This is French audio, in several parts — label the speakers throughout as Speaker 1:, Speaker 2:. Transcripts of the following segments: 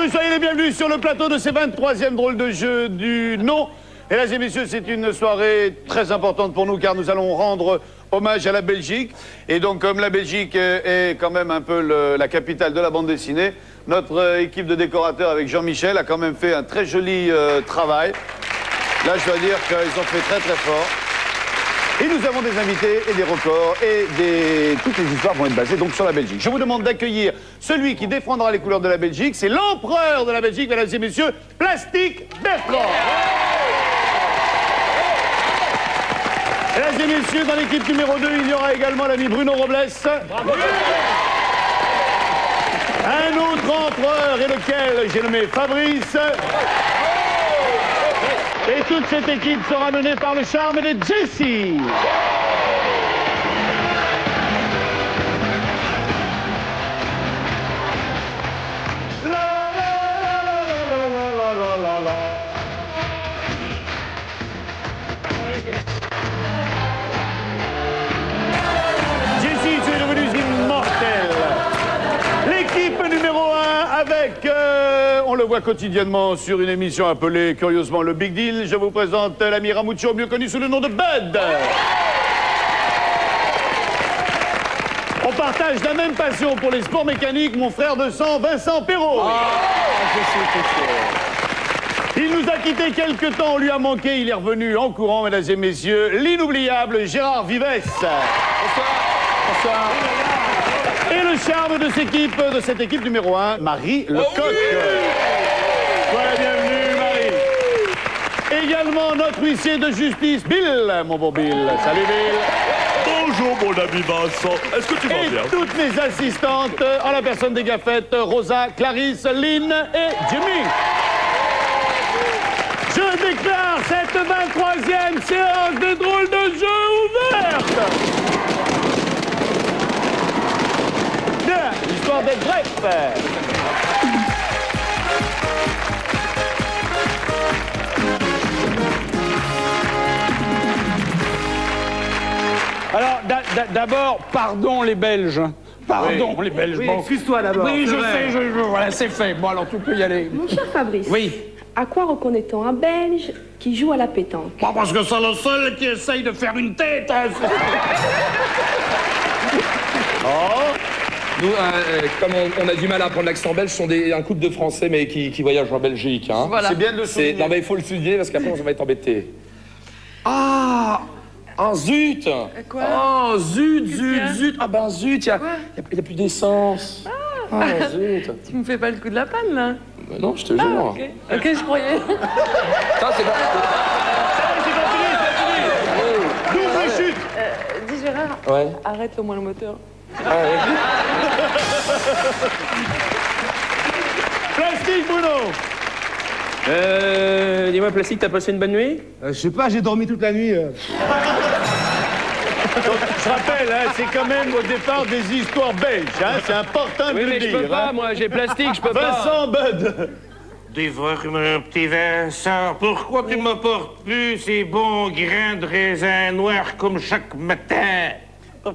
Speaker 1: tous, soyez les bienvenus sur le plateau de ces 23e drôles de jeu du nom. Mesdames et messieurs, c'est une soirée très importante pour nous car nous allons rendre hommage à la Belgique. Et donc, comme la Belgique est quand même un peu la capitale de la bande dessinée, notre équipe de décorateurs avec Jean-Michel a quand même fait un très joli travail. Là, je dois dire qu'ils ont fait très très fort. Et nous avons des invités et des records et toutes les histoires vont être basées donc sur la Belgique. Je vous demande d'accueillir celui qui défendra les couleurs de la Belgique. C'est l'empereur de la Belgique, mesdames et messieurs, Plastic Bertrand. Mesdames et messieurs, dans l'équipe numéro 2, il y aura également l'ami Bruno Robles. Bravo. Un autre empereur et lequel j'ai nommé Fabrice. Et toute cette équipe sera menée par le charme de Jessie. Jessie, tu es devenue immortelle. L'équipe numéro 1 avec... on le voit quotidiennement sur une émission appelée curieusement le Big Deal. Je vous présente l'ami Ramuccio, mieux connu sous le nom de Bud. On partage la même passion pour les sports mécaniques, mon frère de sang, Vincent Perrault. Il nous a quittés quelque temps, on lui a manqué, il est revenu en courant, mesdames et messieurs, l'inoubliable Gérard Vives. Bonsoir. Bonsoir. Et le charme de cette équipe numéro 1, Marie Lecoq. Voilà, bienvenue, Marie. Également notre huissier de justice, Bill, mon beau Bill. Salut, Bill.
Speaker 2: Bonjour, mon ami Vincent. Est-ce que tu vas bien?
Speaker 1: Et toutes mes assistantes, en la personne des gaffettes, Rosa, Clarisse, Lynn et Jimmy. Je déclare cette 23e séance de drôles de jeu ouverte. Bien, histoire d'être bref.
Speaker 3: Alors, d'abord, pardon les Belges. Pardon les Belges.
Speaker 4: Oui,
Speaker 3: bon.
Speaker 4: excuse-toi d'abord.
Speaker 3: Oui, je sais, voilà, c'est fait. Bon, alors tu peux y aller.
Speaker 5: Mon cher Fabrice,
Speaker 3: Oui.
Speaker 5: à quoi reconnaît-on un Belge qui joue à la pétanque?
Speaker 3: Bon, parce que c'est le seul qui essaye de faire une tête. Hein.
Speaker 6: Nous, comme on a du mal à apprendre l'accent belge, sont un couple de Français mais qui voyagent en Belgique. Hein.
Speaker 5: Voilà.
Speaker 1: C'est bien de le souligner.
Speaker 6: Non mais il faut le souligner parce qu'après on va être embêté. Ah zut.
Speaker 5: Quoi?
Speaker 6: Oh zut. Ah ben zut, il y a plus d'essence. Ah zut.
Speaker 5: Tu me fais pas le coup de la panne, là?
Speaker 6: Non, je te jure.
Speaker 5: Ok, je croyais.
Speaker 6: Ça c'est pas...
Speaker 1: Double chute.
Speaker 5: Dis Gérard,
Speaker 6: Ouais.
Speaker 5: arrête au moins le moteur.
Speaker 6: Ah, ouais.
Speaker 1: Plastique, Bruno.
Speaker 7: Dis-moi, Plastique, t'as passé une bonne nuit?
Speaker 4: Je sais pas, j'ai dormi toute la nuit.
Speaker 1: Donc, je rappelle, hein, c'est quand même au départ des histoires belges. Hein, c'est important de
Speaker 7: Oui,
Speaker 1: le
Speaker 7: mais
Speaker 1: dire.
Speaker 7: je peux pas,
Speaker 1: hein.
Speaker 7: moi, j'ai Plastique, je peux pas.
Speaker 1: Vincent Bud.
Speaker 8: Dévore-moi, petit Vincent, pourquoi tu m'apportes plus ces bons grains de raisin noirs comme chaque matin?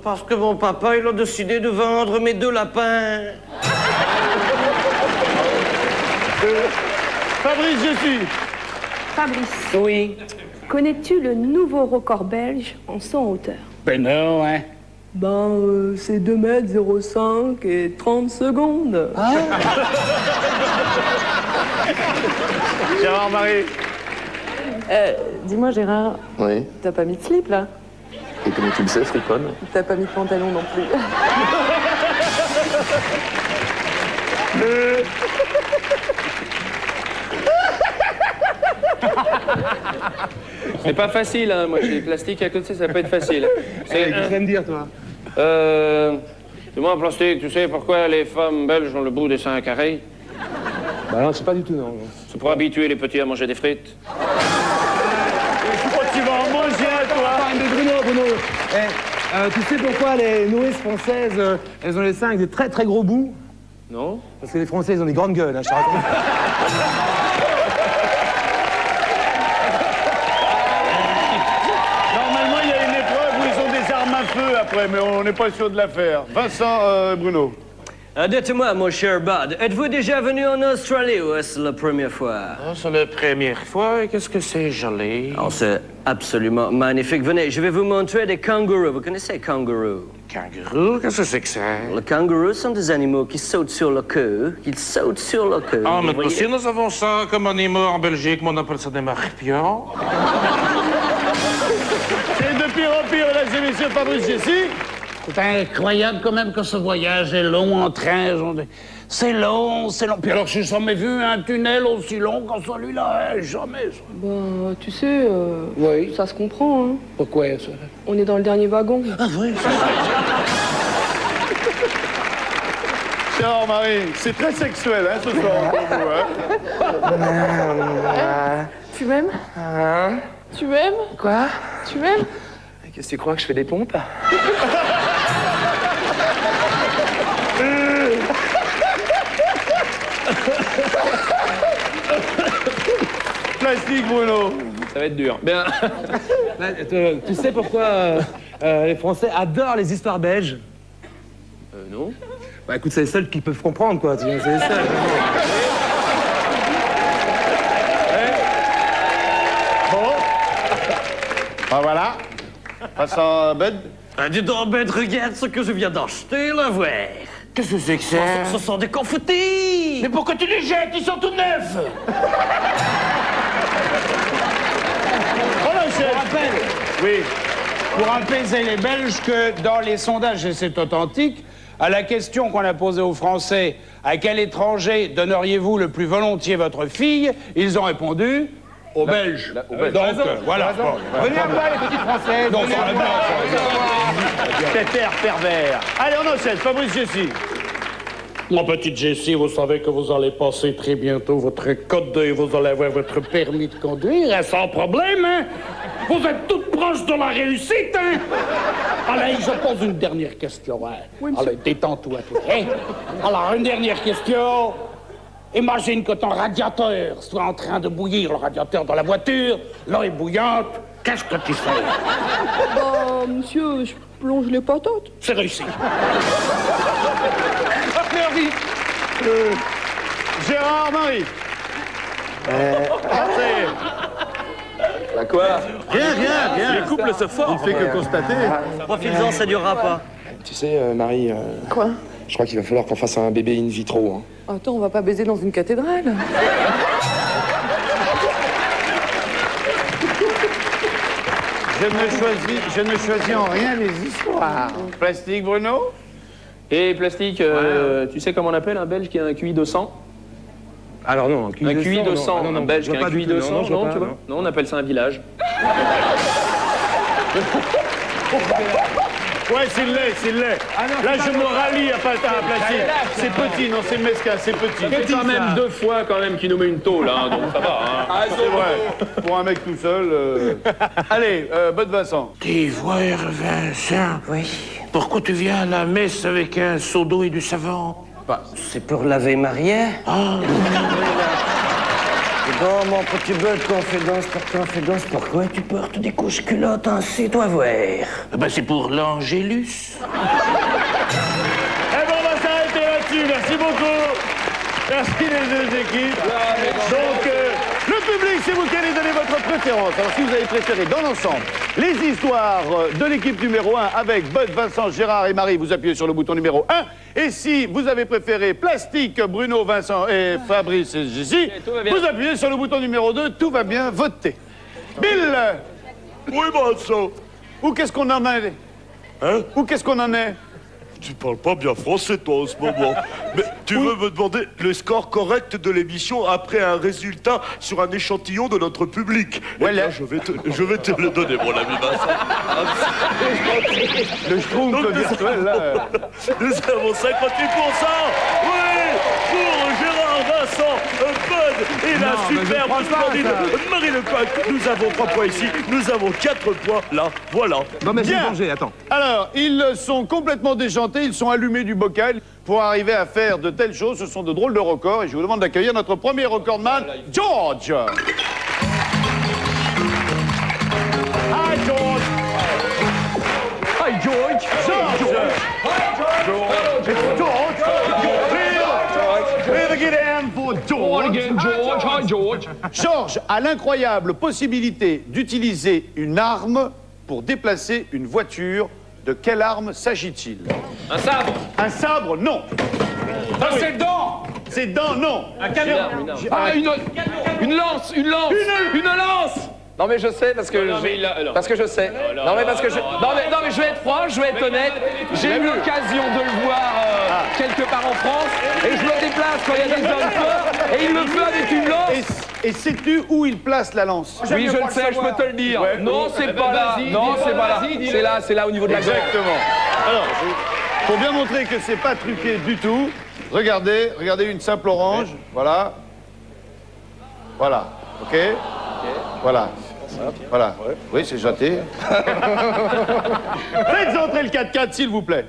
Speaker 9: Parce que mon papa, il a décidé de vendre mes 2 lapins.
Speaker 1: Fabrice, je suis.
Speaker 5: Fabrice,
Speaker 7: Oui.
Speaker 5: connais-tu le nouveau record belge en saut en hauteur?
Speaker 3: Ben non, hein.
Speaker 5: C'est 2,05 m et 30 secondes.
Speaker 1: Gérard Marie.
Speaker 5: Dis-moi Gérard,
Speaker 6: Oui.
Speaker 5: t'as pas mis de slip là?
Speaker 6: Et comment tu le sais, friponne?
Speaker 5: T'as pas mis de pantalon non plus.
Speaker 7: C'est pas facile, hein. Moi, j'ai Plastique à côté, ça peut être facile.
Speaker 4: Qu'est-ce que tu vas me dire, toi?
Speaker 7: Dis-moi, Plastique, tu sais pourquoi les femmes belges ont le bout des seins carrés?
Speaker 4: Bah non, je sais pas du tout, non.
Speaker 7: C'est pour habituer les petits à manger des frites.
Speaker 1: Je crois que tu vas en manger à toi.
Speaker 4: Mais Bruno, tu sais pourquoi les nourrices françaises, elles ont les seins avec des très très gros bouts?
Speaker 7: Non?
Speaker 4: Parce que les Français, ils ont des grandes gueules, hein, je te raconte.
Speaker 1: Normalement, il y a une épreuve où ils ont des armes à feu après, mais on n'est pas sûr de la faire. Vincent, Bruno.
Speaker 9: Dites-moi, mon cher Bud, êtes-vous déjà venu en Australie ou est-ce la première fois?
Speaker 8: Oh, c'est la première fois. Et qu'est-ce que c'est joli?
Speaker 9: Oh, c'est absolument magnifique. Venez, je vais vous montrer des kangourous. Vous connaissez les kangourous?
Speaker 8: Kangourou? Qu'est-ce que c'est que ça?
Speaker 9: Les kangourous sont des animaux qui sautent sur le queue. Ils sautent sur le queue.
Speaker 8: Ah, mais
Speaker 9: vous voyez?
Speaker 8: aussi, nous avons ça comme animaux en Belgique, mais on appelle ça des marpions.
Speaker 1: C'est de pire en pire, mesdames et messieurs, Fabrice Jessi.
Speaker 3: C'est incroyable quand même que ce voyage est long en train. C'est long, c'est long. Puis alors, j'ai jamais vu un tunnel aussi long que celui-là. Hein, jamais. Ça.
Speaker 5: Bah, tu sais,
Speaker 3: Oui.
Speaker 5: ça se comprend, hein.
Speaker 3: Pourquoi ça?
Speaker 5: On est dans le dernier wagon.
Speaker 3: Ah oui,
Speaker 1: Gérard Marie, c'est très sexuel, hein, ce soir, pour vous, hein.
Speaker 6: Tu m'aimes?
Speaker 4: Hein?
Speaker 6: Tu m'aimes?
Speaker 4: Quoi?
Speaker 6: Tu m'aimes?
Speaker 4: Qu'est-ce que tu crois que je fais des pompes?
Speaker 1: Plastique, Bruno.
Speaker 7: Ça va être dur. Bien.
Speaker 4: Tu sais pourquoi les Français adorent les histoires belges?
Speaker 7: Non.
Speaker 4: Bah écoute, c'est les seuls qui peuvent comprendre, quoi. C'est les seuls.
Speaker 1: Bon. Ah, voilà. Passe à Bud.
Speaker 9: Ah, dis donc, Bud, regarde ce que je viens d'acheter, là, ouais.
Speaker 8: Qu'est-ce que c'est que ça?
Speaker 9: Ce sont des confettis.
Speaker 3: mais pourquoi tu les jettes? Ils sont tout neufs.
Speaker 1: On enchaîne. Oui.
Speaker 3: Pour apaiser les Belges que dans les sondages, et c'est authentique, à la question qu'on a posée aux Français, à quel étranger donneriez-vous le plus volontiers votre fille, ils ont répondu aux Belges. Donc, voilà.
Speaker 4: Venez à moi, les petites Françaises.
Speaker 3: Donc,
Speaker 4: venez à moi.
Speaker 1: Pépère pervers. Allez, on enchaîne. Fabrice Jessi.
Speaker 3: Mon petite Jessie, vous savez que vous allez passer très bientôt votre code et vous allez avoir votre permis de conduire, hein, sans problème, hein? Vous êtes toute proche de la réussite, hein? Allez, je pose une dernière question, hein? Allez, détends-toi, toi, hein? Alors, une dernière question. Imagine que ton radiateur soit en train de bouillir, le radiateur de la voiture, l'eau est bouillante, qu'est-ce que tu fais?
Speaker 5: Bah, monsieur, je plonge les patates.
Speaker 3: C'est réussi.
Speaker 1: Gérard Marie.
Speaker 7: Bah quoi?
Speaker 1: Rien.
Speaker 7: Les couples se forment.
Speaker 1: Il ne fait que constater.
Speaker 9: Profite-en, ça durera pas.
Speaker 6: Tu sais, Marie,
Speaker 5: Quoi?
Speaker 6: je crois qu'il va falloir qu'on fasse un bébé in vitro. Hein.
Speaker 5: Attends, on va pas baiser dans une cathédrale.
Speaker 1: Je ne choisis en rien les histoires. Plastique, Bruno.
Speaker 7: Et plastique, tu sais comment on appelle un Belge qui a un QI de 100?
Speaker 4: Alors non,
Speaker 7: Un QI de 100,
Speaker 4: non,
Speaker 7: un Belge
Speaker 4: je
Speaker 7: qui a
Speaker 4: vois
Speaker 7: un
Speaker 4: pas
Speaker 7: QI
Speaker 4: du tout,
Speaker 7: de 100,
Speaker 4: je vois
Speaker 7: non,
Speaker 4: pas,
Speaker 7: tu vois?
Speaker 4: non.
Speaker 7: Non, on appelle ça un village.
Speaker 1: Ouais, c'est le lait. Là, je me rallie à plastique. C'est petit, non, c'est mesquin, c'est petit.
Speaker 7: C'est quand même 2 fois quand même qui nous met une tôle, hein, donc ça va. Hein.
Speaker 1: C'est vrai. Pour un mec tout seul. Allez, Bud Vincent.
Speaker 8: T'es voir, Vincent?
Speaker 9: Oui.
Speaker 8: Pourquoi tu viens à la messe avec un seau d'eau et du savon?
Speaker 9: C'est pour laver Marie.
Speaker 8: Ah,
Speaker 9: Bon, mon petit Bud, confidence, pourquoi tu portes des couches culottes ainsi, toi, voir?
Speaker 8: ben c'est pour l'Angélus.
Speaker 1: Eh ben, on va s'arrêter là-dessus. Merci beaucoup. Merci les deux équipes. Donc, le public, c'est vous qui allez donner votre préférence. Alors, si vous avez préféré dans l'ensemble les histoires de l'équipe numéro 1 avec Bud, Vincent, Gérard et Marie, vous appuyez sur le bouton numéro 1. Et si vous avez préféré Plastique, Bruno, Vincent et Fabrice et Jessie, vous appuyez sur le bouton numéro 2. Tout va bien, votez. Bill,
Speaker 2: Oui, Vincent.
Speaker 1: où qu'est-ce qu'on en est?
Speaker 2: Hein?
Speaker 1: Où qu'est-ce qu'on en est?
Speaker 2: Tu parles pas bien français, toi, en ce moment. Mais tu veux me demander le score correct de l'émission après un résultat sur un échantillon de notre public.
Speaker 1: Ouais,
Speaker 2: Eh bien,
Speaker 1: là.
Speaker 2: je vais te le donner, mon ami Vincent.
Speaker 1: Le schtroumpf virtuel, là.
Speaker 2: Nous avons 58%. Oui, pour Gérard, Vincent, Bud et la superbe splendide Marie Lecoq. Nous avons 3 points ici. Nous avons 4 points là. Voilà.
Speaker 4: Non, mais c'est
Speaker 1: Bien.
Speaker 4: danger, attends.
Speaker 1: Alors, ils sont complètement déjantés, ils sont allumés du bocal pour arriver à faire de telles choses. Ce sont de drôles de records et je vous demande d'accueillir notre premier recordman, George. Hi, George.
Speaker 3: Hi, George.
Speaker 1: George. George. George. Georges a l'incroyable possibilité d'utiliser une arme pour déplacer une voiture. De quelle arme s'agit-il?
Speaker 7: Un sabre.
Speaker 1: Un sabre, non.
Speaker 6: Ah, c'est dents.
Speaker 1: C'est dents, non.
Speaker 6: Un canon. Ah, une lance. Une lance.
Speaker 7: Non mais je sais parce que parce que je sais. Non mais parce que je non mais je vais être franc, je vais être honnête. J'ai eu l'occasion de le voir quelque part en France et je me déplace quand il y a des hommes forts et il le fait avec une lance.
Speaker 1: Et sais-tu où il place la lance?
Speaker 7: Oui, je le sais, je peux te le dire. Non, c'est pas là. Non, c'est pas là. C'est là au niveau de la gorge.
Speaker 1: Exactement. Alors, pour bien montrer que c'est pas truqué du tout, regardez une simple orange, voilà. Voilà, ok. Voilà. Voilà. Oui, c'est jeté. Faites entrer le 4x4, s'il vous plaît.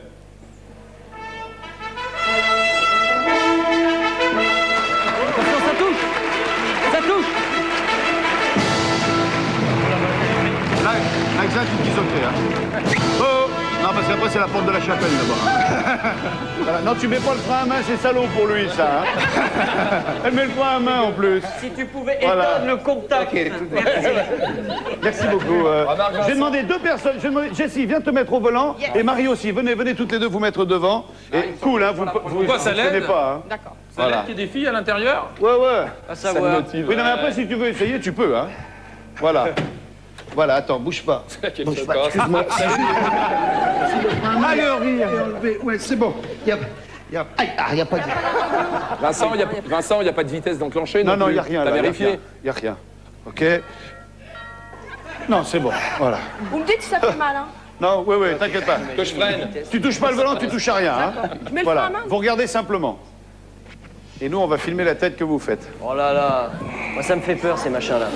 Speaker 10: Attention, ça touche. Ça touche.
Speaker 1: Là, exact, une petite hein. Oh, non, parce qu'après, c'est la porte de la chapelle, d'abord. Voilà. Non, tu mets pas le frein à main, c'est salaud pour lui, ça. Hein. Elle met le frein à main, en plus.
Speaker 10: Si tu pouvais éteindre le contact. Merci.
Speaker 1: Merci beaucoup. Je vais demander deux personnes. Je vais demander... Jessie, viens te mettre au volant. Et Marie aussi. Venez toutes les deux vous mettre devant. Et cool, hein, vous
Speaker 6: ça l'aide?
Speaker 1: connaissez pas. Hein.
Speaker 10: D'accord.
Speaker 6: Ça l'aide qu'il y ait des filles à l'intérieur?
Speaker 1: Ouais.
Speaker 10: À savoir.
Speaker 1: Oui, non, mais après, si tu veux essayer, tu peux, hein. Voilà. Voilà, attends, bouge pas. Bouge pas, excuse-moi. Alors, ouais, c'est bon. Y a pas de...
Speaker 7: Vincent, il n'y a pas de vitesse d'enclencher.
Speaker 1: Non, il n'y a rien.
Speaker 7: T'as vérifié?
Speaker 1: Il n'y a rien. OK. Non, c'est bon. Voilà.
Speaker 5: Vous me dites si ça fait mal, hein?
Speaker 1: Non, oui, t'inquiète pas.
Speaker 7: Que je freine.
Speaker 1: Tu touches pas le volant, tu touches à rien. Hein.
Speaker 5: Je mets le frein à main.
Speaker 1: Vous regardez simplement. Et nous, on va filmer la tête que vous faites.
Speaker 10: Oh là là. Moi, ça me fait peur, ces machins-là.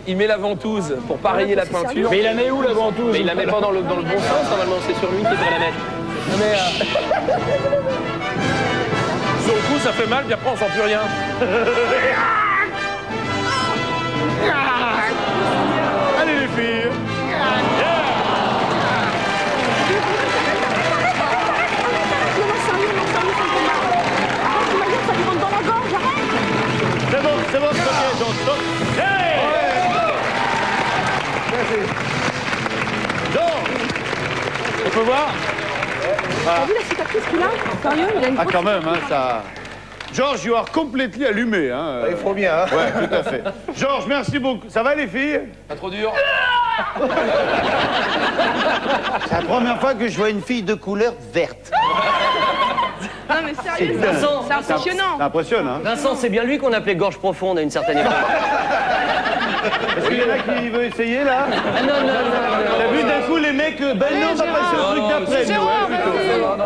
Speaker 7: Il met la ventouse pour pas rayer la peinture.
Speaker 6: Mais il la met où, la ventouse?
Speaker 7: Mais il la met pas dans le bon sens, normalement, c'est sur lui qui devrait la mettre. Mais
Speaker 6: Sur le coup, ça fait mal, puis après, on sent plus rien.
Speaker 1: Allez, les filles. C'est bon, stop. Hey! Georges, on peut voir?
Speaker 5: T'as vu la cicatrice qu'il a? Sérieux, il a une
Speaker 1: Ah, quand même, hein, ça... Georges, you are complètement allumé, hein.
Speaker 9: Il faut bien, hein.
Speaker 1: Ouais, tout à fait. Georges, merci beaucoup. Ça va, les filles?
Speaker 7: pas trop dur.
Speaker 9: C'est la première fois que je vois une fille de couleur verte.
Speaker 5: Non, mais sérieux,
Speaker 10: Vincent,
Speaker 5: c'est impressionnant.
Speaker 1: Ça impressionne, hein.
Speaker 10: Vincent, c'est bien lui qu'on appelait gorge profonde à une certaine époque.
Speaker 1: Est-ce qu'il y en a qui veut essayer, là?
Speaker 10: Ah non.
Speaker 1: T'as vu d'un coup les mecs, ben non, on va passer au truc d'après, nous, hein, plutôt.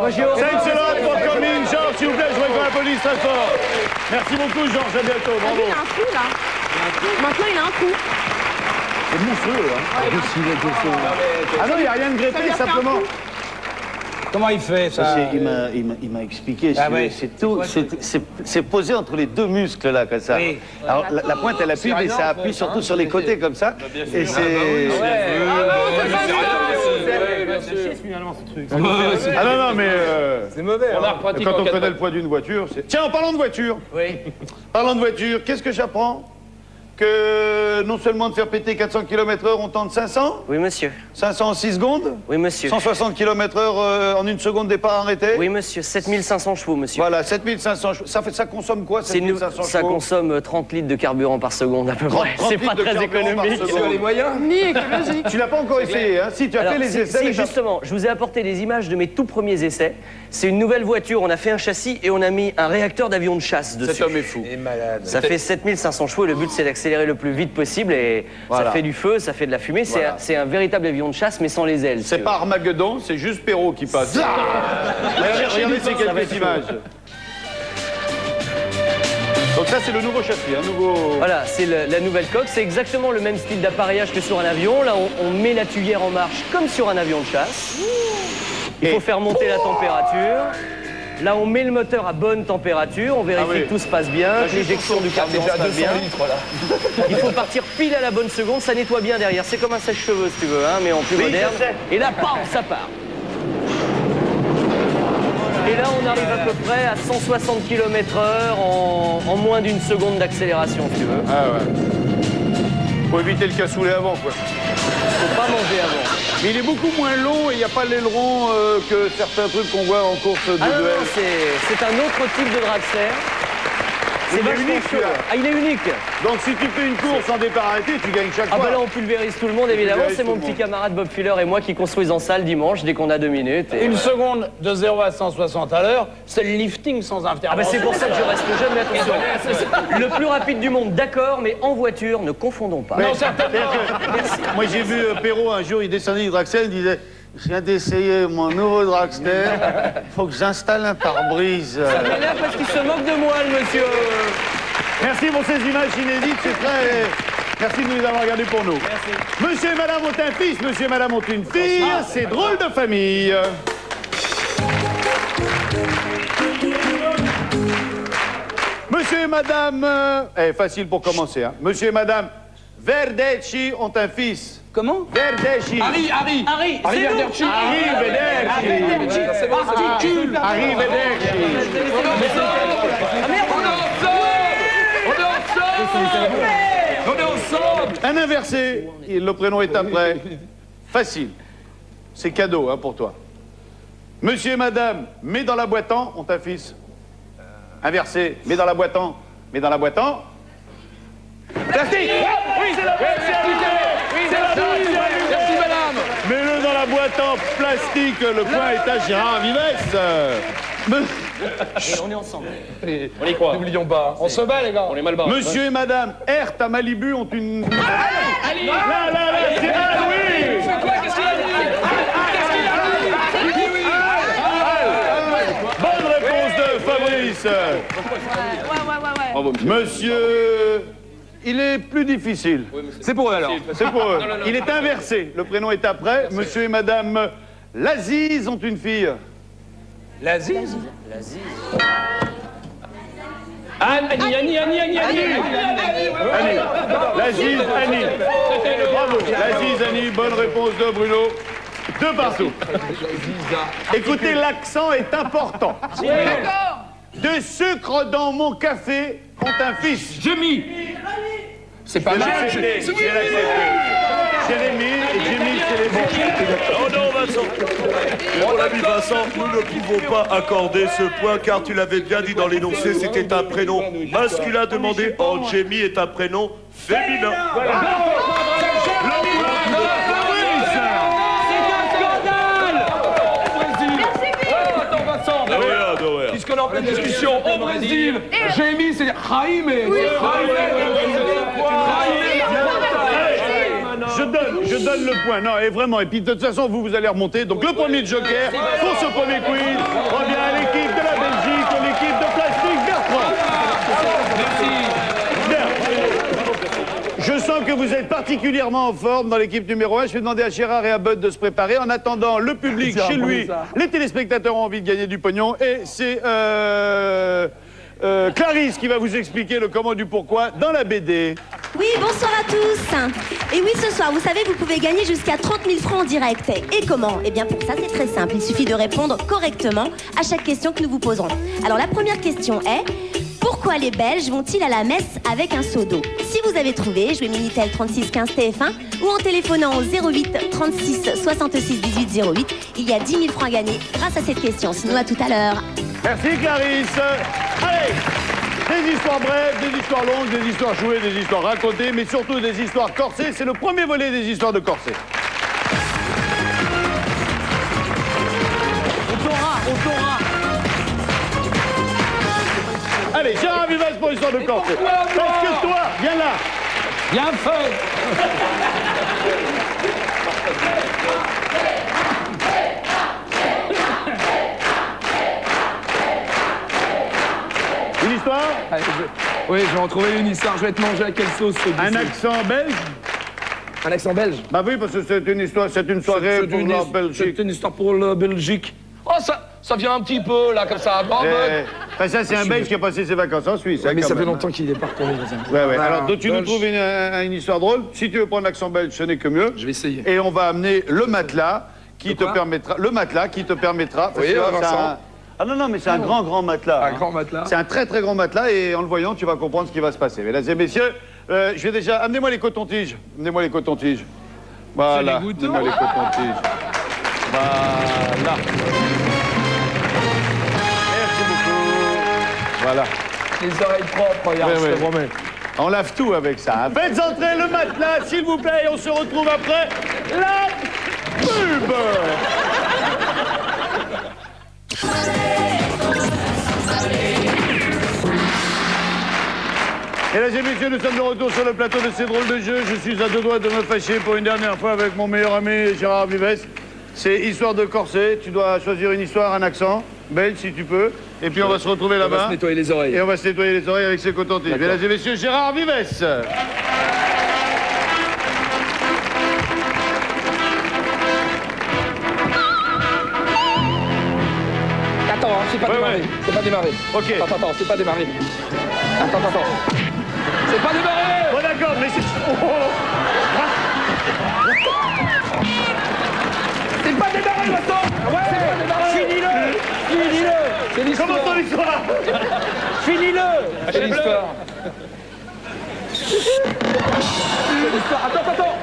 Speaker 10: Moi, j'ai horreur.
Speaker 1: 5 secondes pour Coming. Georges, s'il vous plaît, je vois la police très fort. Merci beaucoup, Georges, à bientôt,
Speaker 5: Ah,
Speaker 1: bravo.
Speaker 5: il a un trou, là. Maintenant, il a un trou.
Speaker 1: C'est monstrueux, hein. Ah non, il n'y a rien de greffé, simplement.
Speaker 6: Comment il fait, ça?
Speaker 9: Il m'a expliqué, c'est tout, c'est posé entre les deux muscles là, comme ça.
Speaker 6: Oui.
Speaker 9: Alors la pointe elle appuie, mais ça appuie surtout sur les côtés comme ça. Et c'est...
Speaker 1: Ah non, mais...
Speaker 7: C'est mauvais. On a pratiquement
Speaker 1: quand on connaît le poids d'une voiture, c'est... Tiens, en parlant de voiture.
Speaker 10: Oui.
Speaker 1: Parlant de voiture, qu'est-ce que j'apprends? Que non seulement de faire péter 400 km/h, on tente 500?
Speaker 10: Oui, monsieur.
Speaker 1: 500 en 6 secondes?
Speaker 10: Oui, monsieur.
Speaker 1: 160 km/h en une seconde départ arrêté?
Speaker 10: Oui, monsieur. 7500 chevaux, monsieur.
Speaker 1: Voilà, 7500 chevaux. Ça consomme quoi, 7500 chevaux?
Speaker 10: Ça consomme 30 litres de carburant par seconde, à peu près.
Speaker 1: 30
Speaker 10: C'est pas
Speaker 1: litres de
Speaker 10: très
Speaker 1: carburant par
Speaker 10: économique.
Speaker 1: seconde.
Speaker 7: Tu as les moyens?
Speaker 5: Ni écologique.
Speaker 1: Tu l'as pas encore essayé, hein? Si, tu as
Speaker 10: Alors,
Speaker 1: fait les essais.
Speaker 10: si, justement, je vous ai apporté des images de mes tout premiers essais. C'est une nouvelle voiture, on a fait un châssis et on a mis un réacteur d'avion de chasse dessus.
Speaker 1: Cet homme est fou.
Speaker 6: Il est malade.
Speaker 10: Ça fait 7500 chevaux et le but c'est d'accélérer le plus vite possible et
Speaker 1: Voilà.
Speaker 10: ça fait du feu, ça fait de la fumée.
Speaker 1: Voilà.
Speaker 10: C'est un véritable avion de chasse mais sans les ailes. si
Speaker 1: C'est
Speaker 10: tu
Speaker 1: pas
Speaker 10: veux.
Speaker 1: Armageddon, c'est juste Perrault qui passe. Regardez ces
Speaker 10: Ça va
Speaker 1: quelques
Speaker 10: être
Speaker 1: images. Donc ça, c'est le nouveau châssis, un nouveau...
Speaker 10: Voilà, c'est la nouvelle coque. C'est exactement le même style d'appareillage que sur un avion. Là, on met la tuyère en marche comme sur un avion de chasse. Il faut faire monter la température. Là, on met le moteur à bonne température. On vérifie que tout se passe bien, que l'éjection du carburant se passe bien. Il faut partir pile à la bonne seconde. Ça nettoie bien derrière. C'est comme un sèche-cheveux, si tu veux, hein, mais en plus moderne. Et là, bam, ça part. Et Et là, on arrive à peu près à 160 km/h en moins d'une seconde d'accélération, si tu veux.
Speaker 1: Ah ouais. Faut éviter le cassoulet avant, quoi.
Speaker 10: Faut pas manger avant.
Speaker 1: Mais il est beaucoup moins long et il n'y a pas l'aileron que certains trucs qu'on voit en course de
Speaker 10: Ah non,
Speaker 1: duel.
Speaker 10: non, c'est un autre type de dragster.
Speaker 1: Il est unique, celui-là.
Speaker 10: Ah, il est unique.
Speaker 1: Donc si tu fais une course en départ arrêté, tu gagnes chaque fois.
Speaker 10: Ah bah là, on pulvérise tout le monde, évidemment.
Speaker 1: pulvérise
Speaker 10: C'est
Speaker 1: tout
Speaker 10: mon
Speaker 1: le
Speaker 10: petit
Speaker 1: monde.
Speaker 10: camarade Bob Fuller et moi qui construisons en salle dimanche, dès qu'on a 2 minutes. Et
Speaker 6: Une seconde de 0 à 160 à l'heure, c'est le lifting sans intervention.
Speaker 10: Ah bah c'est pour ça que je reste jeune, mais attention. Le plus rapide du monde, d'accord, mais en voiture, ne confondons pas.
Speaker 1: Mais merci. Moi j'ai vu Perrault un jour, il descendait du dragster, il disait « Je viens d'essayer mon nouveau dragster, faut que j'installe un pare-brise. »
Speaker 10: Ça m'énerve parce qu'il se moque de moi, le monsieur.
Speaker 1: Merci pour ces images inédites, c'est très... Merci de nous avoir regardés pour nous.
Speaker 10: Merci.
Speaker 1: Monsieur et madame ont un fils, monsieur et madame ont une fille, c'est drôle de famille. Monsieur et madame... facile pour commencer, hein. Monsieur et madame Verdecci ont un fils.
Speaker 6: Comment?
Speaker 1: Verdecci.
Speaker 6: Harry Verdecci.
Speaker 1: Harry Verdecci.
Speaker 6: C'est bon, c'est ridicule.
Speaker 1: Harry Verdecci.
Speaker 6: On est ensemble.
Speaker 1: Un inversé, et le prénom est après. Facile. C'est cadeau, hein, pour toi. Monsieur et madame, mets dans la boîte-en, ont un fils. Inversé, mets dans la boîte-en, mets dans la boîte-en. Plastique.
Speaker 6: Oui, c'est la Merci, madame.
Speaker 1: Mets-le dans la boîte en plastique, le point est à Gérard Vives.
Speaker 10: Et on est ensemble.
Speaker 6: On y croit. N'oublions pas. On se bat, les gars.
Speaker 8: On est mal barré.
Speaker 1: Monsieur et madame Herth à Malibu ont une... Là, c'est là, oui.
Speaker 6: Qu'est-ce qu'il a
Speaker 1: Bonne réponse de Fabrice. Monsieur... Il est plus difficile.
Speaker 6: C'est pour eux, alors.
Speaker 1: C'est pour eux. Il est inversé. Le prénom est après. Monsieur et madame Laziz ont une fille.
Speaker 6: L'aziz.
Speaker 1: Annie. Laziz, Annie. Bravo. Laziz, Annie. Bonne réponse de Bruno. 2 partout. Écoutez, l'accent est important. De sucre dans mon café ont un fils.
Speaker 6: Jimmy. C'est pas mal.
Speaker 1: J'ai l'accepté. Jérémy et Jimmy, c'est les bons.
Speaker 2: Oh non, Vincent. Mon ami Vincent, nous ne pouvons pas accorder ce point car tu l'avais bien dit dans l'énoncé, c'était un prénom masculin demandé. Or, Jamie est un prénom féminin. Voilà.
Speaker 6: Puisqu'on est en pleine discussion au Brésil, Jamie, c'est Jaime.
Speaker 1: Je donne le point. Non, et vraiment. Et puis de toute façon, vous allez remonter. Donc le premier joker pour ce premier quiz revient à l'équipe de la Belgique, à l'équipe de Plastique Bertrand. Merci. Je sens que vous êtes particulièrement en forme dans l'équipe numéro 1. Je vais demander à Gérard et à Bud de se préparer. En attendant, le public chez lui, les téléspectateurs ont envie de gagner du pognon. Et c'est Clarisse qui va vous expliquer le comment du pourquoi dans la BD.
Speaker 11: Oui, bonsoir à tous. Et oui, ce soir, vous savez, vous pouvez gagner jusqu'à 30 000 francs en direct. Et comment? Eh bien, pour ça, c'est très simple. Il suffit de répondre correctement à chaque question que nous vous poserons. Alors, la première question est... Pourquoi les Belges vont-ils à la messe avec un seau d'eau? Si vous avez trouvé, jouez Minitel 36 15 TF1 ou en téléphonant au 08 36 66 18 08. Il y a 10 000 francs à gagner grâce à cette question. Sinon, à tout à l'heure.
Speaker 1: Merci Clarisse. Allez, des histoires brèves, des histoires longues, des histoires jouées, des histoires racontées, mais surtout des histoires corsées. C'est le premier volet des histoires de corset.
Speaker 10: On t'aura.
Speaker 1: Allez, Gérard Vives pour l'histoire de corset. Parce que toi, viens là.
Speaker 6: Il y a un feu.
Speaker 1: Une histoire?
Speaker 6: Oui, je vais en trouver une histoire. Je vais te manger à quelle sauce?
Speaker 1: Un accent belge?
Speaker 6: Un accent belge?
Speaker 1: Bah oui, parce que c'est une histoire, c'est une soirée pour la Belgique.
Speaker 6: C'est une histoire pour la Belgique. Oh, ça vient un petit peu, là, comme ça.
Speaker 1: Enfin, ça, c'est un Belge qui a passé ses vacances en Suisse.
Speaker 6: Ouais, mais ça fait
Speaker 1: même.
Speaker 6: longtemps qu'il est pas retourné dans un...
Speaker 1: Ouais. Alors, donc, tu nous trouves une histoire drôle. Si tu veux prendre l'accent belge, ce n'est que mieux.
Speaker 6: Je vais essayer.
Speaker 1: Et on va amener le matelas qui te permettra... Le matelas qui te permettra...
Speaker 6: Oui,
Speaker 1: parce que
Speaker 6: Vincent.
Speaker 1: Ah non, non, mais c'est un grand matelas.
Speaker 6: Un grand matelas.
Speaker 1: C'est un très grand matelas et en le voyant, tu vas comprendre ce qui va se passer. Mesdames et messieurs, je vais déjà... Amenez-moi les cotons-tiges. Amenez-moi les cotons-tiges. Voilà. Amenez-moi les cotons-tiges. Voilà. Merci beaucoup. Voilà.
Speaker 6: Les oreilles propres, regarde, je te promets.
Speaker 1: On lave tout avec ça. Faites entrer le matelas, s'il vous plaît, et on se retrouve après la pub. Mesdames et messieurs, nous sommes de retour sur le plateau de ces drôles de jeux. Je suis à deux doigts de me fâcher pour une dernière fois avec mon meilleur ami Gérard Vives. C'est histoire de corset. Tu dois choisir une histoire, un accent, belge si tu peux. Et puis on va se retrouver là-bas.
Speaker 6: On va se nettoyer les oreilles.
Speaker 1: Et on va se nettoyer les oreilles avec ses cotons-tiges. Mesdames et messieurs, Gérard Vives.
Speaker 6: Attends, hein, c'est pas démarré. C'est pas démarré.
Speaker 1: Ok.
Speaker 6: Attends, c'est pas démarré. Attends. C'est pas démarré.
Speaker 1: Bon d'accord, mais c'est...
Speaker 6: C'est pas démarré, Vincent. Ouais. C'est pas démarré. Finis-le. C'est l'histoire.
Speaker 1: Comment ton histoire?
Speaker 6: Finis-le. C'est l'histoire. C'est l'histoire. Attends.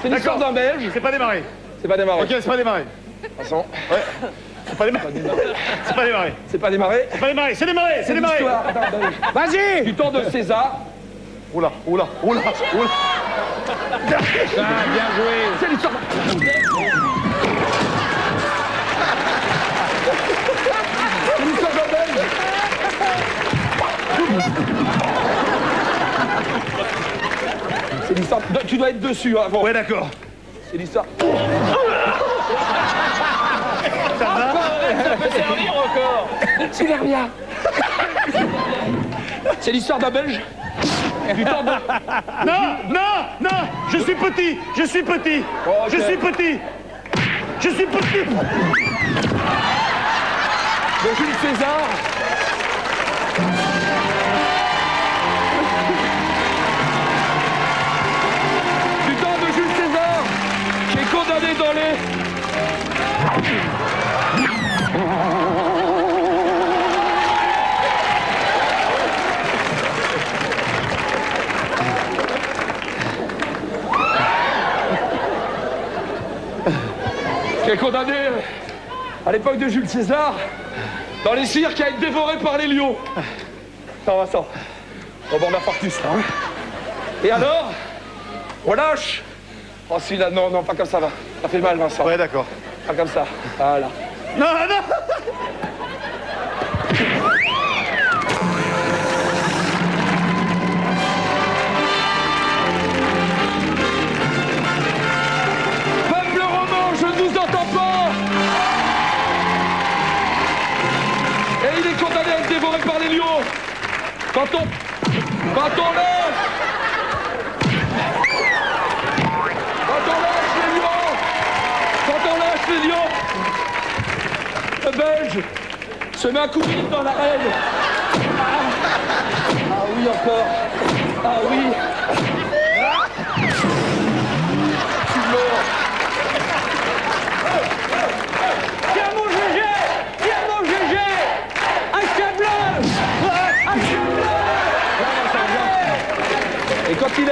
Speaker 6: C'est l'histoire d'un Belge.
Speaker 1: C'est pas démarré.
Speaker 6: C'est pas démarré.
Speaker 1: Ok, c'est pas démarré.
Speaker 6: Vincent.
Speaker 1: Ouais. C'est pas démarré. C'est pas démarré.
Speaker 6: C'est pas démarré.
Speaker 1: C'est pas démarré. C'est démarré. C'est démarré.
Speaker 6: L'histoire d'un Belge. Vas-y. Du temps de César.
Speaker 1: Oula.
Speaker 6: Ah, bien joué. C'est l'histoire. C'est l'histoire d'un Belge. C'est l'histoire. Tu dois être dessus avant.
Speaker 1: Ouais, d'accord.
Speaker 6: C'est l'histoire.
Speaker 1: Ça va?
Speaker 6: Ça peut servir encore. Super bien. C'est l'histoire d'un Belge. Du temps de...
Speaker 1: Non, je suis petit.
Speaker 6: Oh, okay.
Speaker 1: Je suis petit.
Speaker 6: De Jules César. Du temps de Jules César, qui est condamné dans les... qui est condamné à l'époque de Jules César dans les cirques à être dévoré par les lions. Attends, Vincent. On va en infarctus, là. Hein. Et alors, on lâche. Oh, si, là, non, pas comme ça, va. Ça fait mal, Vincent.
Speaker 1: Ouais, d'accord.
Speaker 6: Pas comme ça. Voilà.
Speaker 1: Non.
Speaker 6: Peuple roman, je ne vous entends pas. Et il est condamné à être dévoré par les lions. Quand on lâche les lions, le Belge se met à courir dans l'arène. Ah oui, encore. Ah oui. Je suis mort.
Speaker 12: Tiens mon GG, un câble.
Speaker 6: Et quand il est...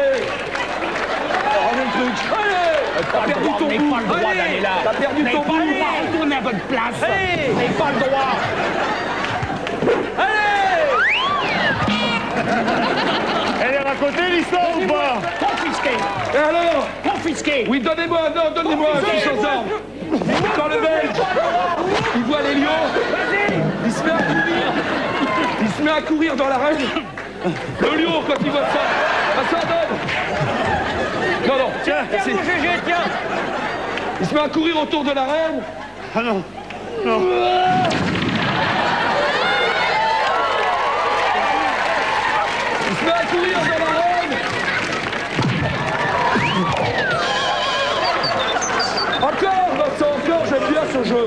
Speaker 6: Rendez le truc. Allez. T'as perdu ton bout.
Speaker 12: Pas le droit d'aller là.
Speaker 6: T'as perdu ton bout.
Speaker 12: Retournez à votre place. Allez. N'avez pas le droit.
Speaker 1: Elle est racontée l'histoire ou pas?
Speaker 12: Confisqué.
Speaker 6: Et alors?
Speaker 12: Confisqué.
Speaker 6: Oui, donnez-moi un petit chose d'armes. Quand le Belge, il voit les lions, il se met à courir. Il se met à courir dans l'arène. Le lion, quand il voit ça donne. Non.
Speaker 12: Tiens, mon GG, tiens.
Speaker 6: Il se met à courir autour de l'arène.
Speaker 1: Ah non.
Speaker 6: Il se met à courir dans l'arène. Encore, Vincent, encore, j'aime bien ce jeu.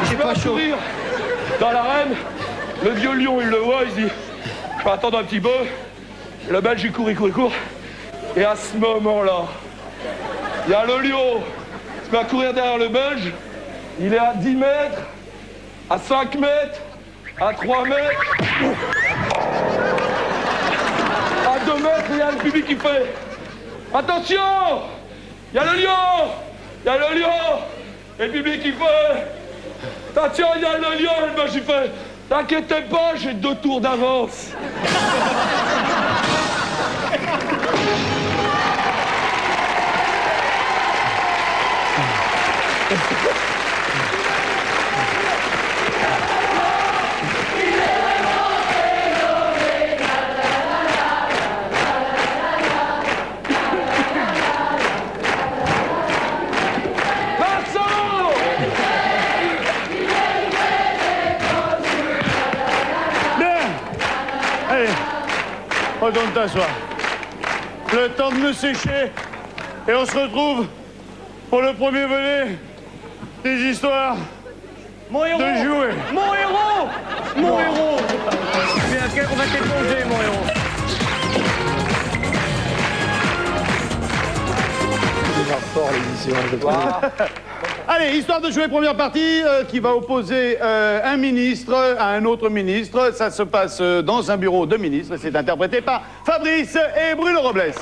Speaker 6: Il se met à courir dans l'arène. Le vieux lion, il le voit, il se dit, je vais attendre un petit peu. Le Belge, il court. Et à ce moment-là, il y a le lion qui se met à courir derrière le Belge. Il est à 10 mètres. à 5 mètres, à 3 mètres, à 2 mètres, il y a le public qui fait attention, il y a le lion, il y a le lion, et le public qui fait attention, il y a le lion, et le match il fait t'inquiétez pas, j'ai 2 tours d'avance.
Speaker 1: Retourne t'asseoir. Le temps de me sécher. Et on se retrouve pour le premier volet des histoires
Speaker 10: mon héros,
Speaker 1: de jouer.
Speaker 10: Mon héros. Mon héros. Mais on va t'éponger, mon héros.
Speaker 4: Déjà fort l'émission, je crois.
Speaker 1: Allez, histoire de jouer première partie qui va opposer un ministre à un autre ministre. Ça se passe dans un bureau de ministre. C'est interprété par Fabrice et Bruno Robles.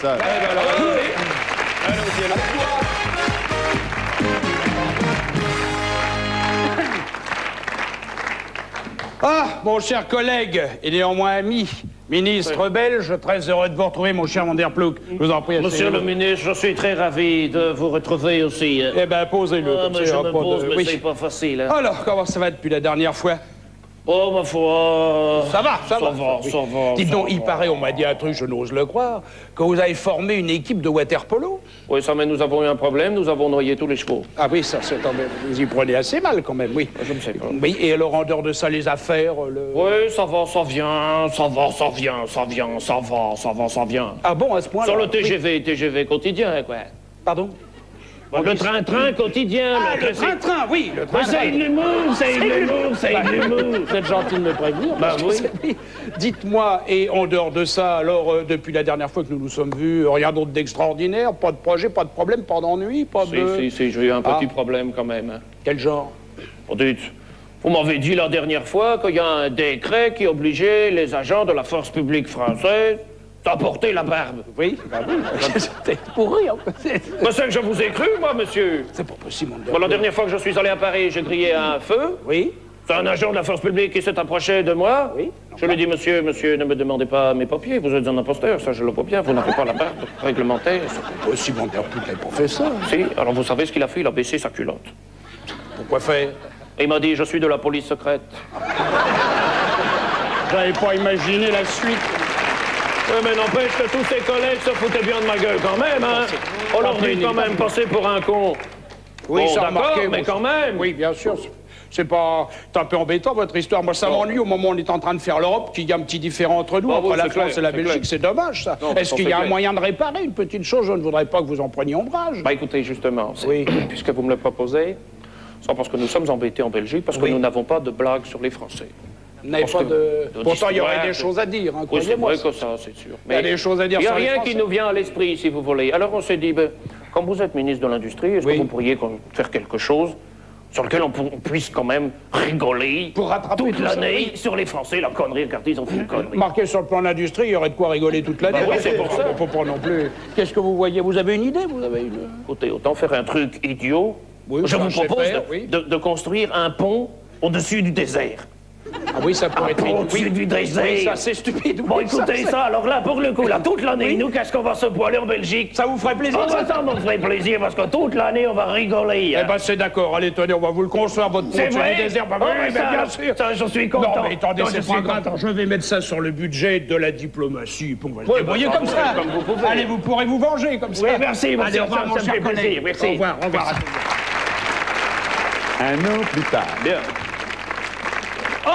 Speaker 3: Ah, mon cher collègue, et néanmoins ami, ministre belge, très heureux de vous retrouver, mon cher Van der Ploeg. Je vous en prie.
Speaker 8: Monsieur le ministre, je suis très ravi de vous retrouver aussi.
Speaker 3: Eh bien, posez-le.
Speaker 8: Ah, mais je me pose, mais c'est pas facile. Hein.
Speaker 3: Alors, comment ça va depuis la dernière fois?
Speaker 8: Oh, ma foi...
Speaker 3: Ça va, ça va.
Speaker 8: Oui. Ça va.
Speaker 3: Dites donc, il paraît, on m'a dit un truc, je n'ose le croire, que vous avez formé une équipe de water-polo.
Speaker 8: Oui, ça, mais nous avons eu un problème, nous avons noyé tous les chevaux.
Speaker 3: Ah oui, ça, c'est quand même... Vous y prenez assez mal, quand même, oui.
Speaker 8: Je ne sais pas.
Speaker 3: Oui, et alors, en dehors de ça, les affaires,
Speaker 8: Oui, ça va, ça vient, ça va, ça vient, ça vient, ça va, ça va, ça vient.
Speaker 3: Ah bon, à ce point-là?
Speaker 8: Sur le TGV, oui. TGV quotidien, quoi.
Speaker 3: Pardon?
Speaker 8: Le train-train quotidien.
Speaker 3: Ah, le train-train, oui, le train-train.
Speaker 8: C'est une humour, c'est une humour, c'est une humour. Vous êtes gentil de me prévenir.
Speaker 3: Bah oui. Dites-moi, et en dehors de ça, alors, depuis la dernière fois que nous nous sommes vus, rien d'autre d'extraordinaire? Pas de projet, pas de problème, pas d'ennui, pas de...
Speaker 8: Si, j'ai eu un petit problème quand même.
Speaker 3: Quel genre?
Speaker 8: Dites, vous m'avez dit la dernière fois qu'il y a un décret qui obligeait les agents de la force publique française à porter la barbe.
Speaker 3: Oui, bah oui. C'était pourri, en fait.
Speaker 8: Mais c'est que je vous ai cru, moi, monsieur.
Speaker 3: C'est pas possible, mon
Speaker 8: Bon, la dernière fois que je suis allé à Paris, j'ai grillé un feu.
Speaker 3: Oui.
Speaker 8: C'est un agent de la force publique qui s'est approché de moi.
Speaker 3: Oui.
Speaker 8: Je lui ai dit, monsieur, ne me demandez pas mes papiers, vous êtes un imposteur, ça je le vois bien, vous n'avez pas la barbe réglementaire.
Speaker 3: C'est pas possible, mon père, tout est professeur.
Speaker 8: Si, alors vous savez ce qu'il a fait, il a baissé sa culotte.
Speaker 3: Pourquoi faire?
Speaker 8: Il m'a dit, je suis de la police secrète.
Speaker 3: J'avais pas imaginé la suite.
Speaker 8: Oui, mais n'empêche que tous ses collègues se foutaient bien de ma gueule quand même, hein. On leur dit quand même passer pour un con.
Speaker 3: Oui,
Speaker 8: bon,
Speaker 3: ça
Speaker 8: d'accord,
Speaker 3: remarqué,
Speaker 8: mais quand même.
Speaker 3: Oui, bien sûr. C'est pas... C'est un peu embêtant, votre histoire. Moi, ça m'ennuie au moment où on est en train de faire l'Europe, qu'il y a un petit différent entre nous, entre la France et la Belgique. C'est dommage, ça. Est-ce qu'il y a un moyen de réparer une petite chose? Je ne voudrais pas que vous en preniez ombrage.
Speaker 8: Bah écoutez, justement,
Speaker 3: oui.
Speaker 8: Puisque vous me le proposez, c'est parce que nous sommes embêtés en Belgique, parce que nous n'avons pas de blagues sur les Français.
Speaker 3: Pas de... Pourtant, il y aurait des choses à dire, hein,
Speaker 8: oui, c'est vrai
Speaker 3: moi.
Speaker 8: que ça, c'est sûr.
Speaker 3: Mais il y a des choses à dire.
Speaker 8: Il n'y a rien qui nous vient à l'esprit, si vous voulez. Alors on s'est dit, ben, comme vous êtes ministre de l'Industrie, est-ce que vous pourriez faire quelque chose sur lequel on puisse quand même rigoler
Speaker 3: pour rattraper
Speaker 8: toute l'année sur les Français, la connerie, regardez, ils ont fait une connerie.
Speaker 3: Marqué sur le plan de l'industrie, il y aurait de quoi rigoler toute l'année.
Speaker 8: Bah oui, c'est pour ça.
Speaker 3: Faut pas non plus. Qu'est-ce que vous voyez? Vous avez une idée? Vous avez une...
Speaker 8: Écoutez, autant faire un truc idiot.
Speaker 3: Oui,
Speaker 8: je vous propose
Speaker 3: faire,
Speaker 8: de construire un pont au-dessus du désert.
Speaker 3: Ah oui, ça pourrait être...
Speaker 8: au-dessus du désert.
Speaker 3: Oui, ça c'est stupide.
Speaker 8: Bon, écoutez ça, alors là, pour le coup, là, toute l'année, nous, qu'est-ce qu'on va se poiler en Belgique?
Speaker 3: Ça vous ferait plaisir?
Speaker 8: Ça me ferait plaisir, parce que toute l'année, on va rigoler.
Speaker 3: Eh ben, c'est d'accord. Allez, tenez, on va vous le construire, votre pont au-dessus du désert. Bah, oui, bien sûr.
Speaker 8: Ça, je suis content.
Speaker 3: Non, mais attendez, c'est pas grave. Je vais mettre ça sur le budget de la diplomatie. On va se débrouiller comme ça.
Speaker 8: Comme vous pouvez.
Speaker 3: Allez, vous pourrez vous venger comme ça.
Speaker 8: Oui, merci,
Speaker 3: Allez, au revoir, mon cher collègue.
Speaker 8: Merci.
Speaker 3: Au revoir, au revoir.
Speaker 1: Un an plus tard.
Speaker 8: Bien.
Speaker 3: Oh!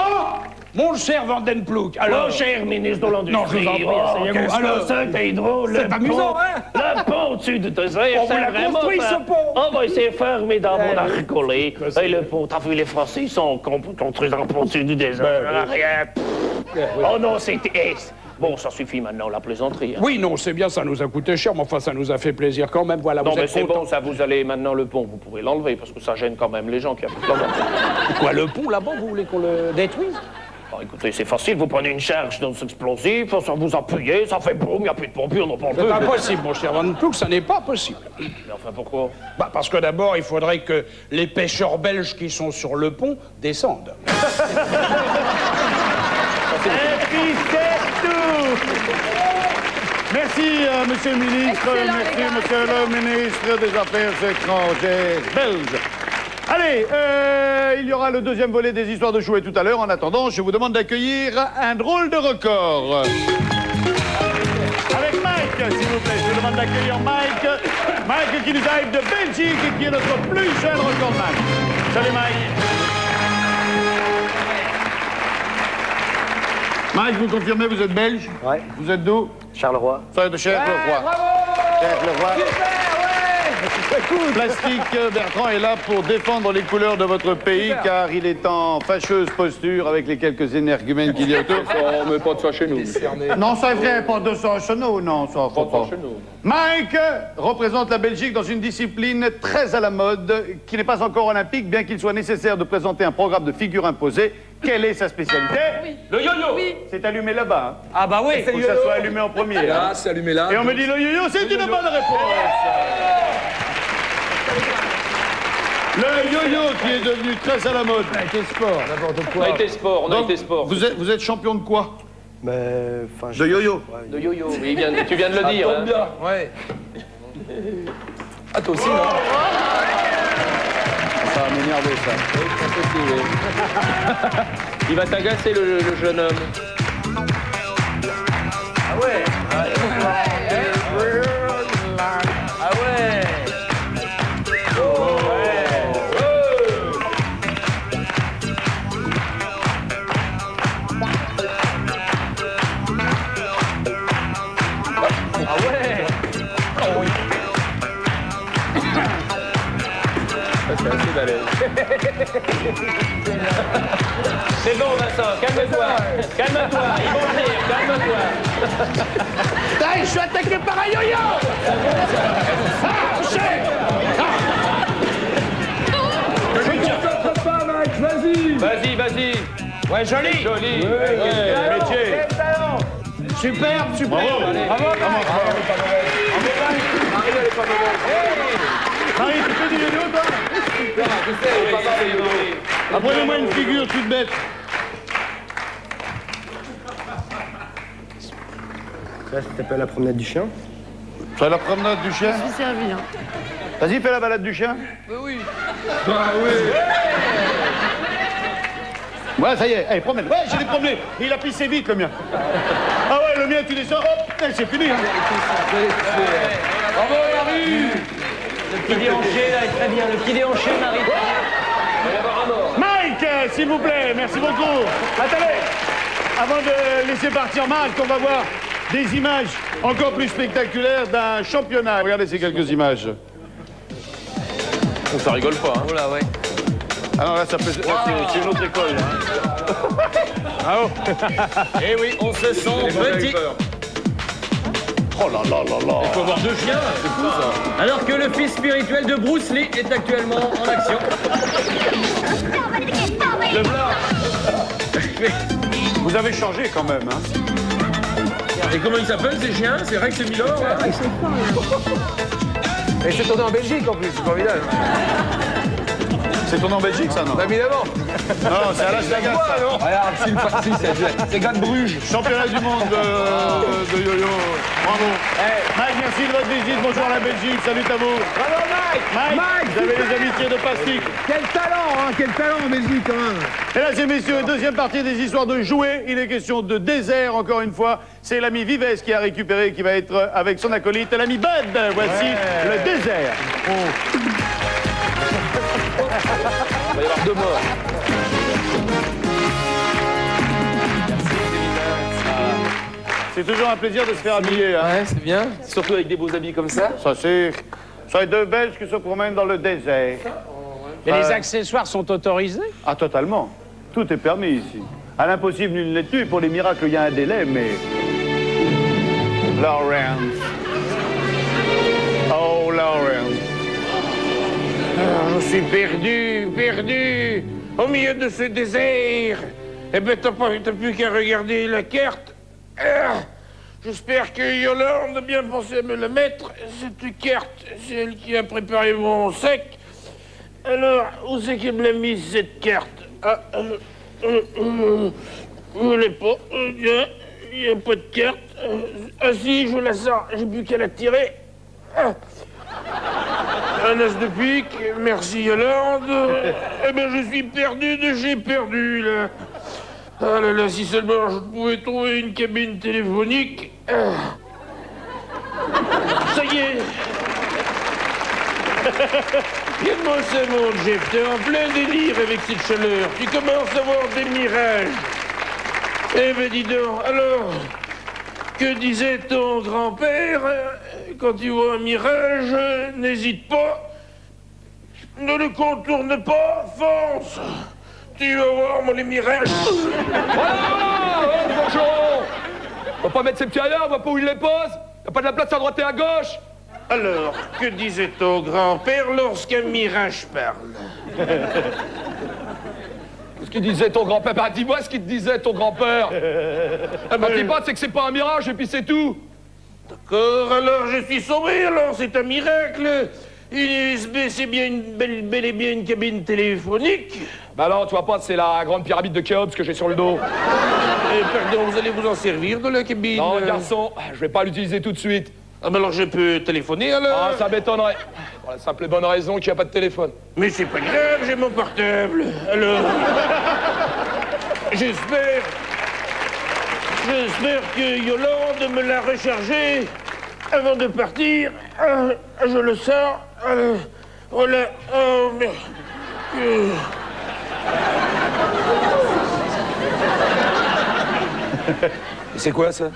Speaker 3: Mon cher Van den Ploeg, alors...
Speaker 8: Mon cher ministre de l'Industrie...
Speaker 3: Non, je vous en prie, asseyez-vous.
Speaker 8: Alors, c'est drôle,
Speaker 3: c'est amusant, hein?
Speaker 8: Le pont au-dessus du désert,
Speaker 3: on vous l'a construit, ce pont!
Speaker 8: Oh, ben, c'est formidable, on a rigolé. Et le pont, t'as vu, les Français, ils sont construits un pont au-dessus du désert. Rien. Oh non, c'était... Bon, ça suffit maintenant, la plaisanterie. Hein.
Speaker 3: Oui, non, c'est bien, ça nous a coûté cher, mais enfin, ça nous a fait plaisir quand même. Voilà,
Speaker 8: non,
Speaker 3: vous
Speaker 8: mais
Speaker 3: êtes
Speaker 8: c'est
Speaker 3: content.
Speaker 8: bon, ça, vous allez maintenant le pont, vous pouvez l'enlever, parce que ça gêne quand même les gens qui habitent là-bas.
Speaker 3: Quoi, le pont là-bas, vous voulez qu'on le détruise?
Speaker 8: Bon, écoutez, c'est facile, vous prenez une charge dans explosif, ça vous appuyez, ça fait boum, il n'y a plus de pompiers, on n'en parle plus.
Speaker 3: C'est impossible, mon cher Van Ploeg, ça n'est pas possible.
Speaker 8: Mais enfin, pourquoi?
Speaker 3: Bah, parce que d'abord, il faudrait que les pêcheurs belges qui sont sur le pont descendent.
Speaker 1: Et puis c'est tout. Merci, monsieur le ministre.
Speaker 13: Excellent,
Speaker 1: merci, monsieur le ministre des Affaires étrangères belge. Allez, il y aura le deuxième volet des histoires de jouets tout à l'heure. En attendant, je vous demande d'accueillir un drôle de record. Avec Mike, s'il vous plaît. Je vous demande d'accueillir Mike. Mike qui nous arrive de Belgique et qui est notre plus jeune recordman. Salut Mike. Mike, vous confirmez, vous êtes belge?
Speaker 10: Ouais.
Speaker 1: Vous êtes d'où?
Speaker 10: Charleroi.
Speaker 1: Ça va être de Charleroi.
Speaker 10: Bravo!
Speaker 1: Charleroi.
Speaker 10: Cool.
Speaker 1: Plastique, Bertrand est là pour défendre les couleurs de votre pays, car il est en fâcheuse posture avec les quelques énergumènes qu'il y a autour.
Speaker 6: On met pas de ça chez nous.
Speaker 1: Non, c'est vrai, pas de ça chez nous, non, ça faut pas. Mike représente la Belgique dans une discipline très à la mode, qui n'est pas encore olympique, bien qu'il soit nécessaire de présenter un programme de figure imposée. Quelle est sa spécialité?
Speaker 13: Oui.
Speaker 8: Le yo-yo.
Speaker 13: Oui.
Speaker 1: C'est allumé là-bas. Hein.
Speaker 10: Ah bah oui.
Speaker 1: Faut que ça soit allumé en premier.
Speaker 6: Là,
Speaker 1: Hein.
Speaker 6: c'est allumé là.
Speaker 1: Et on me dit le yo-yo, c'est une bonne réponse. Le yo-yo qui est devenu très à la mode.
Speaker 4: On a été sport, n'importe
Speaker 8: On
Speaker 4: quoi.
Speaker 8: a été sport, on a
Speaker 1: Donc,
Speaker 8: été sport.
Speaker 1: Vous êtes champion de quoi?
Speaker 10: Mais, enfin,
Speaker 1: De yo-yo.
Speaker 8: De yo-yo, oui, tu viens de le dire.
Speaker 6: Tombe
Speaker 8: Hein.
Speaker 6: bien. Ouais. Ah, toi aussi, non?
Speaker 1: Ça va m'énerver, ça.
Speaker 8: Il va t'agacer, le jeune homme.
Speaker 10: Ah ouais. Ah ouais.
Speaker 8: C'est bon, Vincent, calme-toi. Calme-toi, ils vont venir, calme-toi.
Speaker 12: Putain, je suis attaqué par un yo-yo. Ah,
Speaker 8: Vas-y, vas-y.
Speaker 10: Ouais, joli.
Speaker 8: Joli.
Speaker 1: Métier.
Speaker 10: Superbe, superbe.
Speaker 8: Bravo,
Speaker 1: Marie, tu fais du yo-yo, toi? Apprenez-moi une figure toute bête.
Speaker 10: Ça s'appelle la promenade du chien.
Speaker 1: C'est la promenade du chien?
Speaker 13: Je suis servi, hein.
Speaker 1: Vas-y, fais la balade du chien.
Speaker 6: Oui.
Speaker 1: Ah oui. Ouais, ça y est, allez, promène. Ouais, j'ai des problèmes. Il a pissé vite, le mien. Ah ouais, le mien, tu descends, hop, c'est fini. Hein.
Speaker 6: Bravo, Marie.
Speaker 10: Le petit déhanché, là, est très bien. Le petit déhanché, Marie.
Speaker 1: Mike, s'il vous plaît, merci beaucoup. Attendez, avant de laisser partir Marc, on va voir des images encore plus spectaculaires d'un championnat. Regardez ces quelques images.
Speaker 8: Ça rigole pas, hein.
Speaker 10: Oh là, ouais.
Speaker 1: Ah non, là, ça peut... c'est une autre école. Hein.
Speaker 3: Bravo.
Speaker 10: Eh oui, on se sent petit.
Speaker 1: Oh là là là là.
Speaker 10: Il faut avoir deux chiens, c'est fou ça. Alors que le fils spirituel de Bruce Lee est actuellement en action.
Speaker 1: Le blanc. Vous avez changé quand même, hein.
Speaker 6: Et comment il s'appelle ces chiens? C'est Rex et Milord?
Speaker 7: Et c'est tourné en Belgique en plus, c'est formidable.
Speaker 1: C'est tourné en Belgique, ça, non?
Speaker 7: Bah, évidemment.
Speaker 1: Non, c'est à Las Vegas, ça.
Speaker 7: Non. Regarde, c'est une partie, c'est gars de Bruges.
Speaker 1: Championnat du monde de yo-yo. Bravo. Mike, merci de votre visite. Bonjour à la Belgique. Salut à vous.
Speaker 4: Bravo, Mike.
Speaker 1: Mike, vous avez les amitiés de plastique.
Speaker 4: Quel talent, hein, quel talent en Belgique, quand même.
Speaker 1: Mesdames et messieurs, deuxième partie des histoires de jouets. Il est question de désert, encore une fois. C'est l'ami Vives qui a récupéré, qui va être avec son acolyte, l'ami Bud. Voici le désert.
Speaker 8: Il va y avoir 2 morts.
Speaker 1: C'est toujours un plaisir de se faire habiller. Hein.
Speaker 7: Ouais, c'est bien. Surtout avec des beaux habits comme ça.
Speaker 1: Ça, c'est deux Belges qui se promènent dans le désert.
Speaker 3: Et les accessoires sont autorisés?
Speaker 1: Ah, totalement. Tout est permis ici. À l'impossible, nul n'est tenu. Pour les miracles, il y a un délai, mais Lawrence. Oh, Lawrence.
Speaker 12: Je suis perdu, au milieu de ce désert. Eh ben, t'as plus qu'à regarder la carte. J'espère que Yolande a bien pensé à me la mettre. Cette carte, c'est elle qui a préparé mon sac. Alors, où c'est qu'elle me l'a mise, cette carte? Je l'ai pas. Il n'y a pas de carte. Ah si, je la sens. J'ai plus qu'à la tirer. Un as de pique. Merci, Yolande. Eh ben, je suis perdu de j'ai perdu, là. Ah là là, si seulement je pouvais trouver une cabine téléphonique. Ça y est. Viens-moi ça, mon Jeff. T'es en plein délire avec cette chaleur. Tu commences à voir des mirages. Eh ben, dis donc, alors, que disait ton grand-père? Quand tu vois un mirage, n'hésite pas. Ne le contourne pas, fonce. Tu vas voir, mon les mirages.
Speaker 6: Voilà, bonjour. On va pas mettre ses pieds ailleurs, on voit pas où il les pose. Y'a pas de la place à droite et à gauche.
Speaker 12: Alors, que disait ton grand-père lorsqu'un mirage parle?
Speaker 6: Qu'est-ce qu'il disait ton grand-père? Bah dis-moi ce qu'il te disait ton grand-père. Quand il passe, c'est que c'est pas un mirage et puis c'est tout.
Speaker 12: D'accord, alors je suis sauvé, alors c'est un miracle. Une USB, c'est bien bel et bien une cabine téléphonique.
Speaker 6: Bah non, tu vois pas, c'est la grande pyramide de Khéops que j'ai sur le dos.
Speaker 12: Pardon, vous allez vous en servir de la cabine?
Speaker 6: Non, garçon, je vais pas l'utiliser tout de suite.
Speaker 12: Ah, mais alors je peux téléphoner, alors?
Speaker 6: Ah, ça m'étonnerait. Pour la simple et bonne raison qu'il n'y a pas de téléphone.
Speaker 12: Mais c'est pas grave, j'ai mon portable. Alors... J'espère que Yolande me l'a rechargé avant de partir. Je le sens. Voilà. Oh, mais...
Speaker 6: C'est quoi, ça?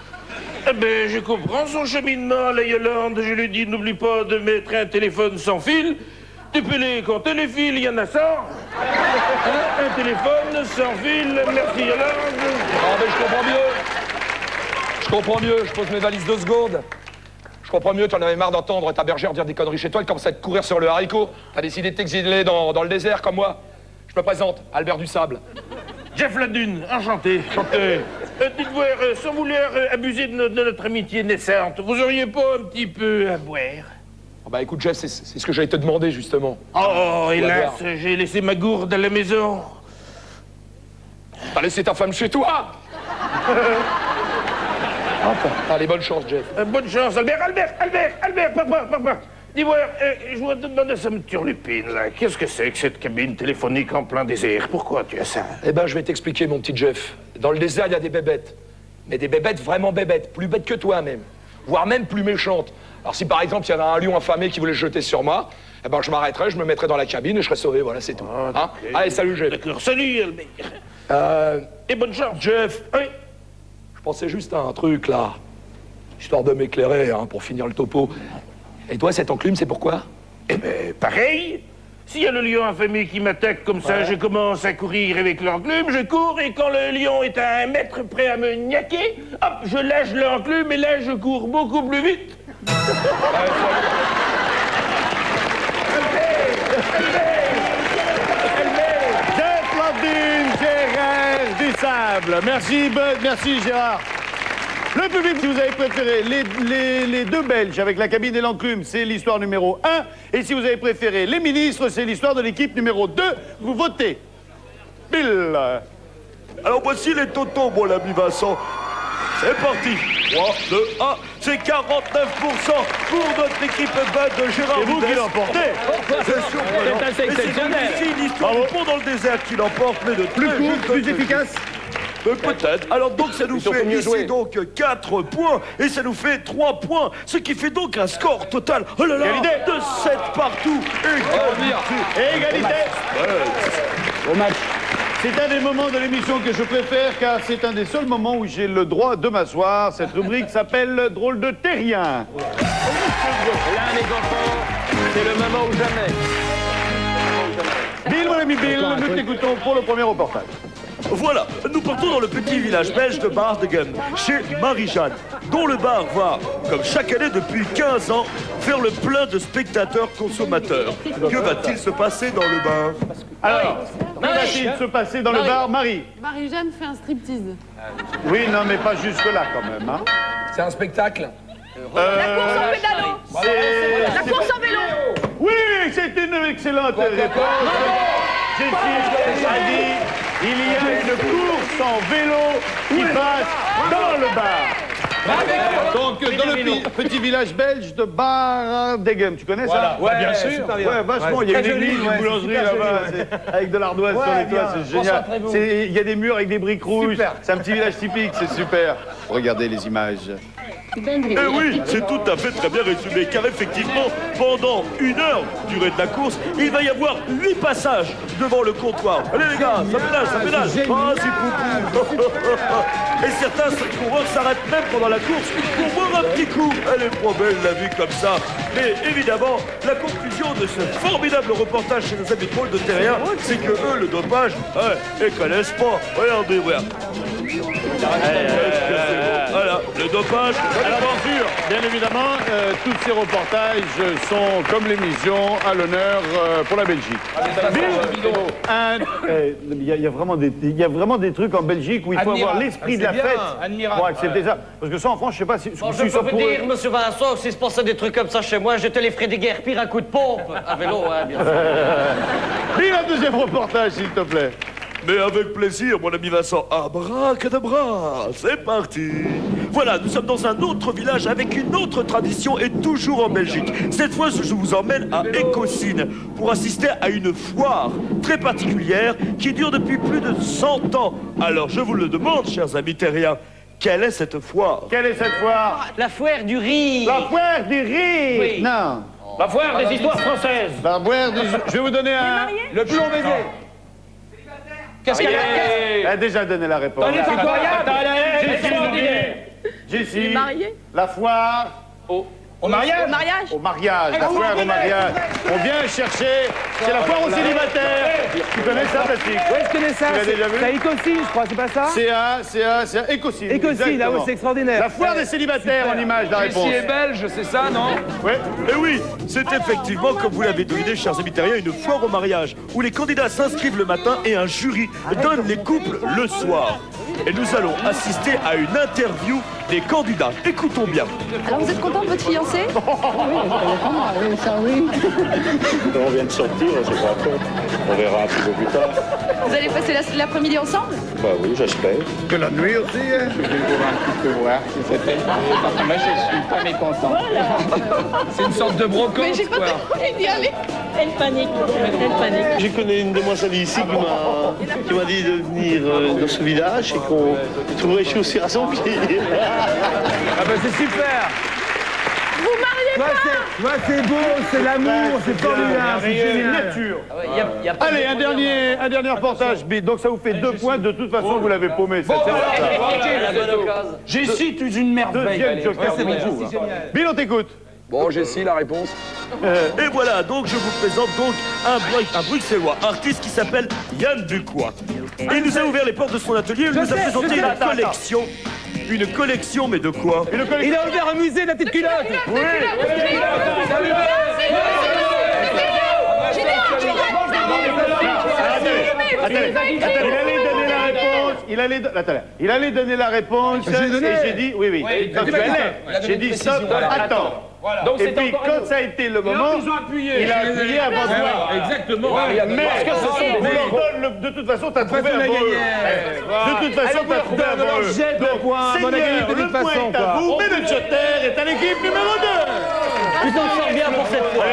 Speaker 12: Eh ben, je comprends son cheminement, la Yolande. Je lui dis, n'oublie pas de mettre un téléphone sans fil. Tu peux les compter, les fils, il y en a 100. Un téléphone sans fil, merci Yolande.
Speaker 6: Ah, mais je comprends mieux. Je comprends mieux, je pose mes valises 2 secondes. Je comprends mieux, tu en avais marre d'entendre ta bergère dire des conneries chez toi, elle commence à te courir sur le haricot. T'as décidé de t'exiler dans le désert comme moi. Je me présente, Albert du Sable.
Speaker 12: Jeff Ladune, enchanté. Enchanté. Dites voir, sans vouloir abuser de notre amitié naissante, vous auriez pas un petit peu à boire?
Speaker 6: Oh bah écoute Jeff, c'est ce que j'allais te demander justement.
Speaker 12: Oh, hélas, j'ai laissé ma gourde à la maison.
Speaker 6: T'as laissé ta femme chez toi? Allez, bonne chance, Jeff.
Speaker 12: Bonne chance, Albert, papa. Dis-moi, je voudrais te demander, ça me turlupine, là. Qu'est-ce que c'est que cette cabine téléphonique en plein désert? Pourquoi tu as ça?
Speaker 6: Eh ben, je vais t'expliquer, mon petit Jeff. Dans le désert, il y a des bébêtes. Mais des bébêtes vraiment bébêtes, plus bêtes que toi, même. Voire même plus méchantes. Alors, si par exemple, il y avait un lion affamé qui voulait se jeter sur moi, eh ben, je m'arrêterais, je me mettrais dans la cabine et je serais sauvé, voilà, c'est tout. Hein? Allez, salut, Jeff.
Speaker 12: D'accord, salut, Albert. Et bonne chance.
Speaker 6: Jeff.
Speaker 12: Oui.
Speaker 6: Je pensais juste à un truc, là. Histoire de m'éclairer, hein, pour finir le topo. Et toi, cette enclume, c'est pourquoi?
Speaker 12: Eh ben, pareil. S'il y a le lion affamé qui m'attaque comme ça, je commence à courir avec l'enclume, je cours, et quand le lion est à 1 mètre prêt à me niaquer, hop, je lâche l'enclume, et là, je cours beaucoup plus vite.
Speaker 1: Jeff Ladune, Gérard du Sable. Merci, Bud, merci, Gérard. Le public, si vous avez préféré les 2 Belges avec la cabine et l'enclume, c'est l'histoire numéro 1. Et si vous avez préféré les ministres, c'est l'histoire de l'équipe numéro 2. Vous votez. Bill.
Speaker 2: Alors voici les totos, mon ami Vincent. C'est parti. 3, 2, 1. C'est 49% pour notre équipe Bud de Gérard.
Speaker 1: C'est vous qui l'emportez.
Speaker 2: C'est surprenant.
Speaker 10: C'est assez exceptionnel.
Speaker 2: C'est ici l'histoire du pont dans le désert qui l'emporte, mais de
Speaker 1: Plus court, plus efficace.
Speaker 2: Peut-être. Alors donc ça nous fait ici donc 4 points et ça nous fait 3 points, ce qui fait donc un score total, oh là là, de 7 partout.
Speaker 1: Égalité.
Speaker 4: Au match.
Speaker 1: C'est un des moments de l'émission que je préfère car c'est un des seuls moments où j'ai le droit de m'asseoir. Cette rubrique s'appelle Drôle de terrien.
Speaker 10: Là, mes enfants, c'est le moment ou jamais.
Speaker 1: Bill, mon ami Bill, nous t'écoutons pour le premier reportage.
Speaker 2: Voilà, nous partons dans le petit village belge de Bardegem, chez Marie-Jeanne, dont le bar va, comme chaque année depuis 15 ans, faire le plein de spectateurs consommateurs. Que va-t-il se passer dans le bar?
Speaker 1: Alors, que va-t-il se passer dans le bar, Marie?
Speaker 13: Marie-Jeanne fait un striptease.
Speaker 1: Oui, non, mais pas jusque-là quand même. Hein.
Speaker 7: C'est un spectacle.
Speaker 13: La course en pédalo. La course en vélo.
Speaker 1: Oui, c'est une excellente réponse. Jessie a dit, il y a une course en vélo qui passe dans le bar. Donc, dans le petit village belge de Bardegem, tu connais ça?
Speaker 4: Ouais, bien sûr.
Speaker 1: Ouais, vachement, il y a une église, une boulangerie là-bas, avec de l'ardoise sur les toits, c'est génial. Il y a des murs avec des briques rouges, c'est un petit village typique, c'est super. Regardez les images.
Speaker 2: Eh oui, c'est tout à fait très bien résumé, car effectivement, pendant 1 heure durée de la course, il va y avoir 8 passages devant le comptoir. Allez les gars, ça pédale, ça pédale. Ah, c'est poupou. Et certains coureurs s'arrêtent même pendant la course pour boire un petit coup. Elle est trop belle la vie comme ça. Mais évidemment, la conclusion de ce formidable reportage chez nos amis drôles de terrien, c'est que eux, le dopage, ils connaissent pas. Regardez, voilà. Voilà, le dopage.
Speaker 1: Alors bien évidemment, tous ces reportages sont, comme l'émission, à l'honneur pour la Belgique. Il y a vraiment des trucs en Belgique où il faut avoir l'esprit de la fête pour accepter ça. Parce que ça, en France, je sais pas si...
Speaker 10: Bon, je peux vous dire, monsieur Vincent, si se passait des trucs comme ça chez moi, je te les ferais des guerres pire à coup de pompe. À vélo, hein, bien sûr.
Speaker 1: Vive un deuxième reportage, s'il te plaît.
Speaker 2: Mais avec plaisir, mon ami Vincent. Abracadabra, c'est parti. Voilà, nous sommes dans un autre village avec une autre tradition et toujours en Belgique. Cette fois, je vous emmène à Écosine pour assister à une foire très particulière qui dure depuis plus de 100 ans. Alors, je vous le demande, chers amis terriens, quelle est cette foire?
Speaker 1: Quelle est cette foire?
Speaker 10: La foire du riz.
Speaker 1: La foire du riz.
Speaker 10: Oui.
Speaker 1: Non.
Speaker 8: La foire des histoires françaises.
Speaker 1: La foire du... Je vais vous donner un...
Speaker 4: Le plomb baiser.
Speaker 7: Qu'est-ce qu'elle a?
Speaker 1: Elle a déjà donné la réponse.
Speaker 7: C'est incroyable.
Speaker 1: Jessie,
Speaker 13: marié.
Speaker 1: la foire
Speaker 7: Au mariage?
Speaker 13: Au mariage.
Speaker 1: au mariage, la foire au mariage. On vient chercher, c'est la foire aux célibataires. Tu connais ça, Plastique?
Speaker 4: Ouais, je connais ça.
Speaker 1: Tu l'as déjà vu?
Speaker 4: C'est à Écosine, je crois, c'est pas ça?
Speaker 1: C'est à Écosine.
Speaker 4: Écosine, là, ouais, c'est extraordinaire.
Speaker 1: La foire des célibataires en image, la réponse.
Speaker 7: Jessie est belge, c'est ça, non?
Speaker 1: Ouais.
Speaker 2: Et oui, c'est effectivement, comme vous l'avez deviné, chers amis terriens, une foire au mariage où les candidats s'inscrivent le matin et un jury donne les couples le soir. Et nous allons assister à une interview des candidats. Écoutons bien.
Speaker 13: Alors vous êtes content de votre fiancé?
Speaker 14: Oui, ça oui. On vient de sortir, c'est pas fait. On verra un petit peu plus tard.
Speaker 13: Vous allez passer l'après-midi ensemble?
Speaker 14: Bah oui, j'espère.
Speaker 1: Que la nuit aussi, hein?
Speaker 14: Je vais pouvoir un petit peu voir si c'était. Moi, je suis pas mécontent.
Speaker 7: C'est une sorte de brocante.
Speaker 13: Mais j'ai pas envie d'y aller.
Speaker 15: Elle panique, elle panique.
Speaker 16: Je connais une demoiselle ici qui m'a dit de venir dans ce village et qu'on trouverait chaussures à son pied.
Speaker 4: Ah bah c'est super.
Speaker 13: Vous mariez pas?
Speaker 4: C'est beau, c'est l'amour, c'est formidable, c'est génial.
Speaker 1: Nature.
Speaker 10: Y a pas
Speaker 1: Allez, un dernier reportage, Bide. Donc ça vous fait 2 points. De toute façon, vous l'avez paumé.
Speaker 10: la bonne occasion.
Speaker 7: Jessie, tu es une merveille.
Speaker 1: Deuxième joker, c'est pour vous. Bill, on t'écoute.
Speaker 7: Bon, Jessie, la réponse.
Speaker 2: Et voilà, donc je vous présente donc un Bruxellois, artiste qui s'appelle Yann Ducois. Et il nous a ouvert les portes de son atelier, il nous a présenté une collection. Une collection, mais de quoi?
Speaker 4: Il a ouvert un musée de la petite culotte.
Speaker 1: Oui. Il allait donner la réponse. Et j'ai dit, oui. Quand tu allais, j'ai dit stop, attends. Et puis quand ça a été le moment, il a appuyé avant toi.
Speaker 7: Exactement.
Speaker 1: Mais de toute façon, t'as trouvé un bon. De toute façon, t'as trouvé un bon. Donc, Seigneur, le point est à vous, mais le joker est à l'équipe numéro 2.
Speaker 10: Tu t'en sors bien pour cette fois.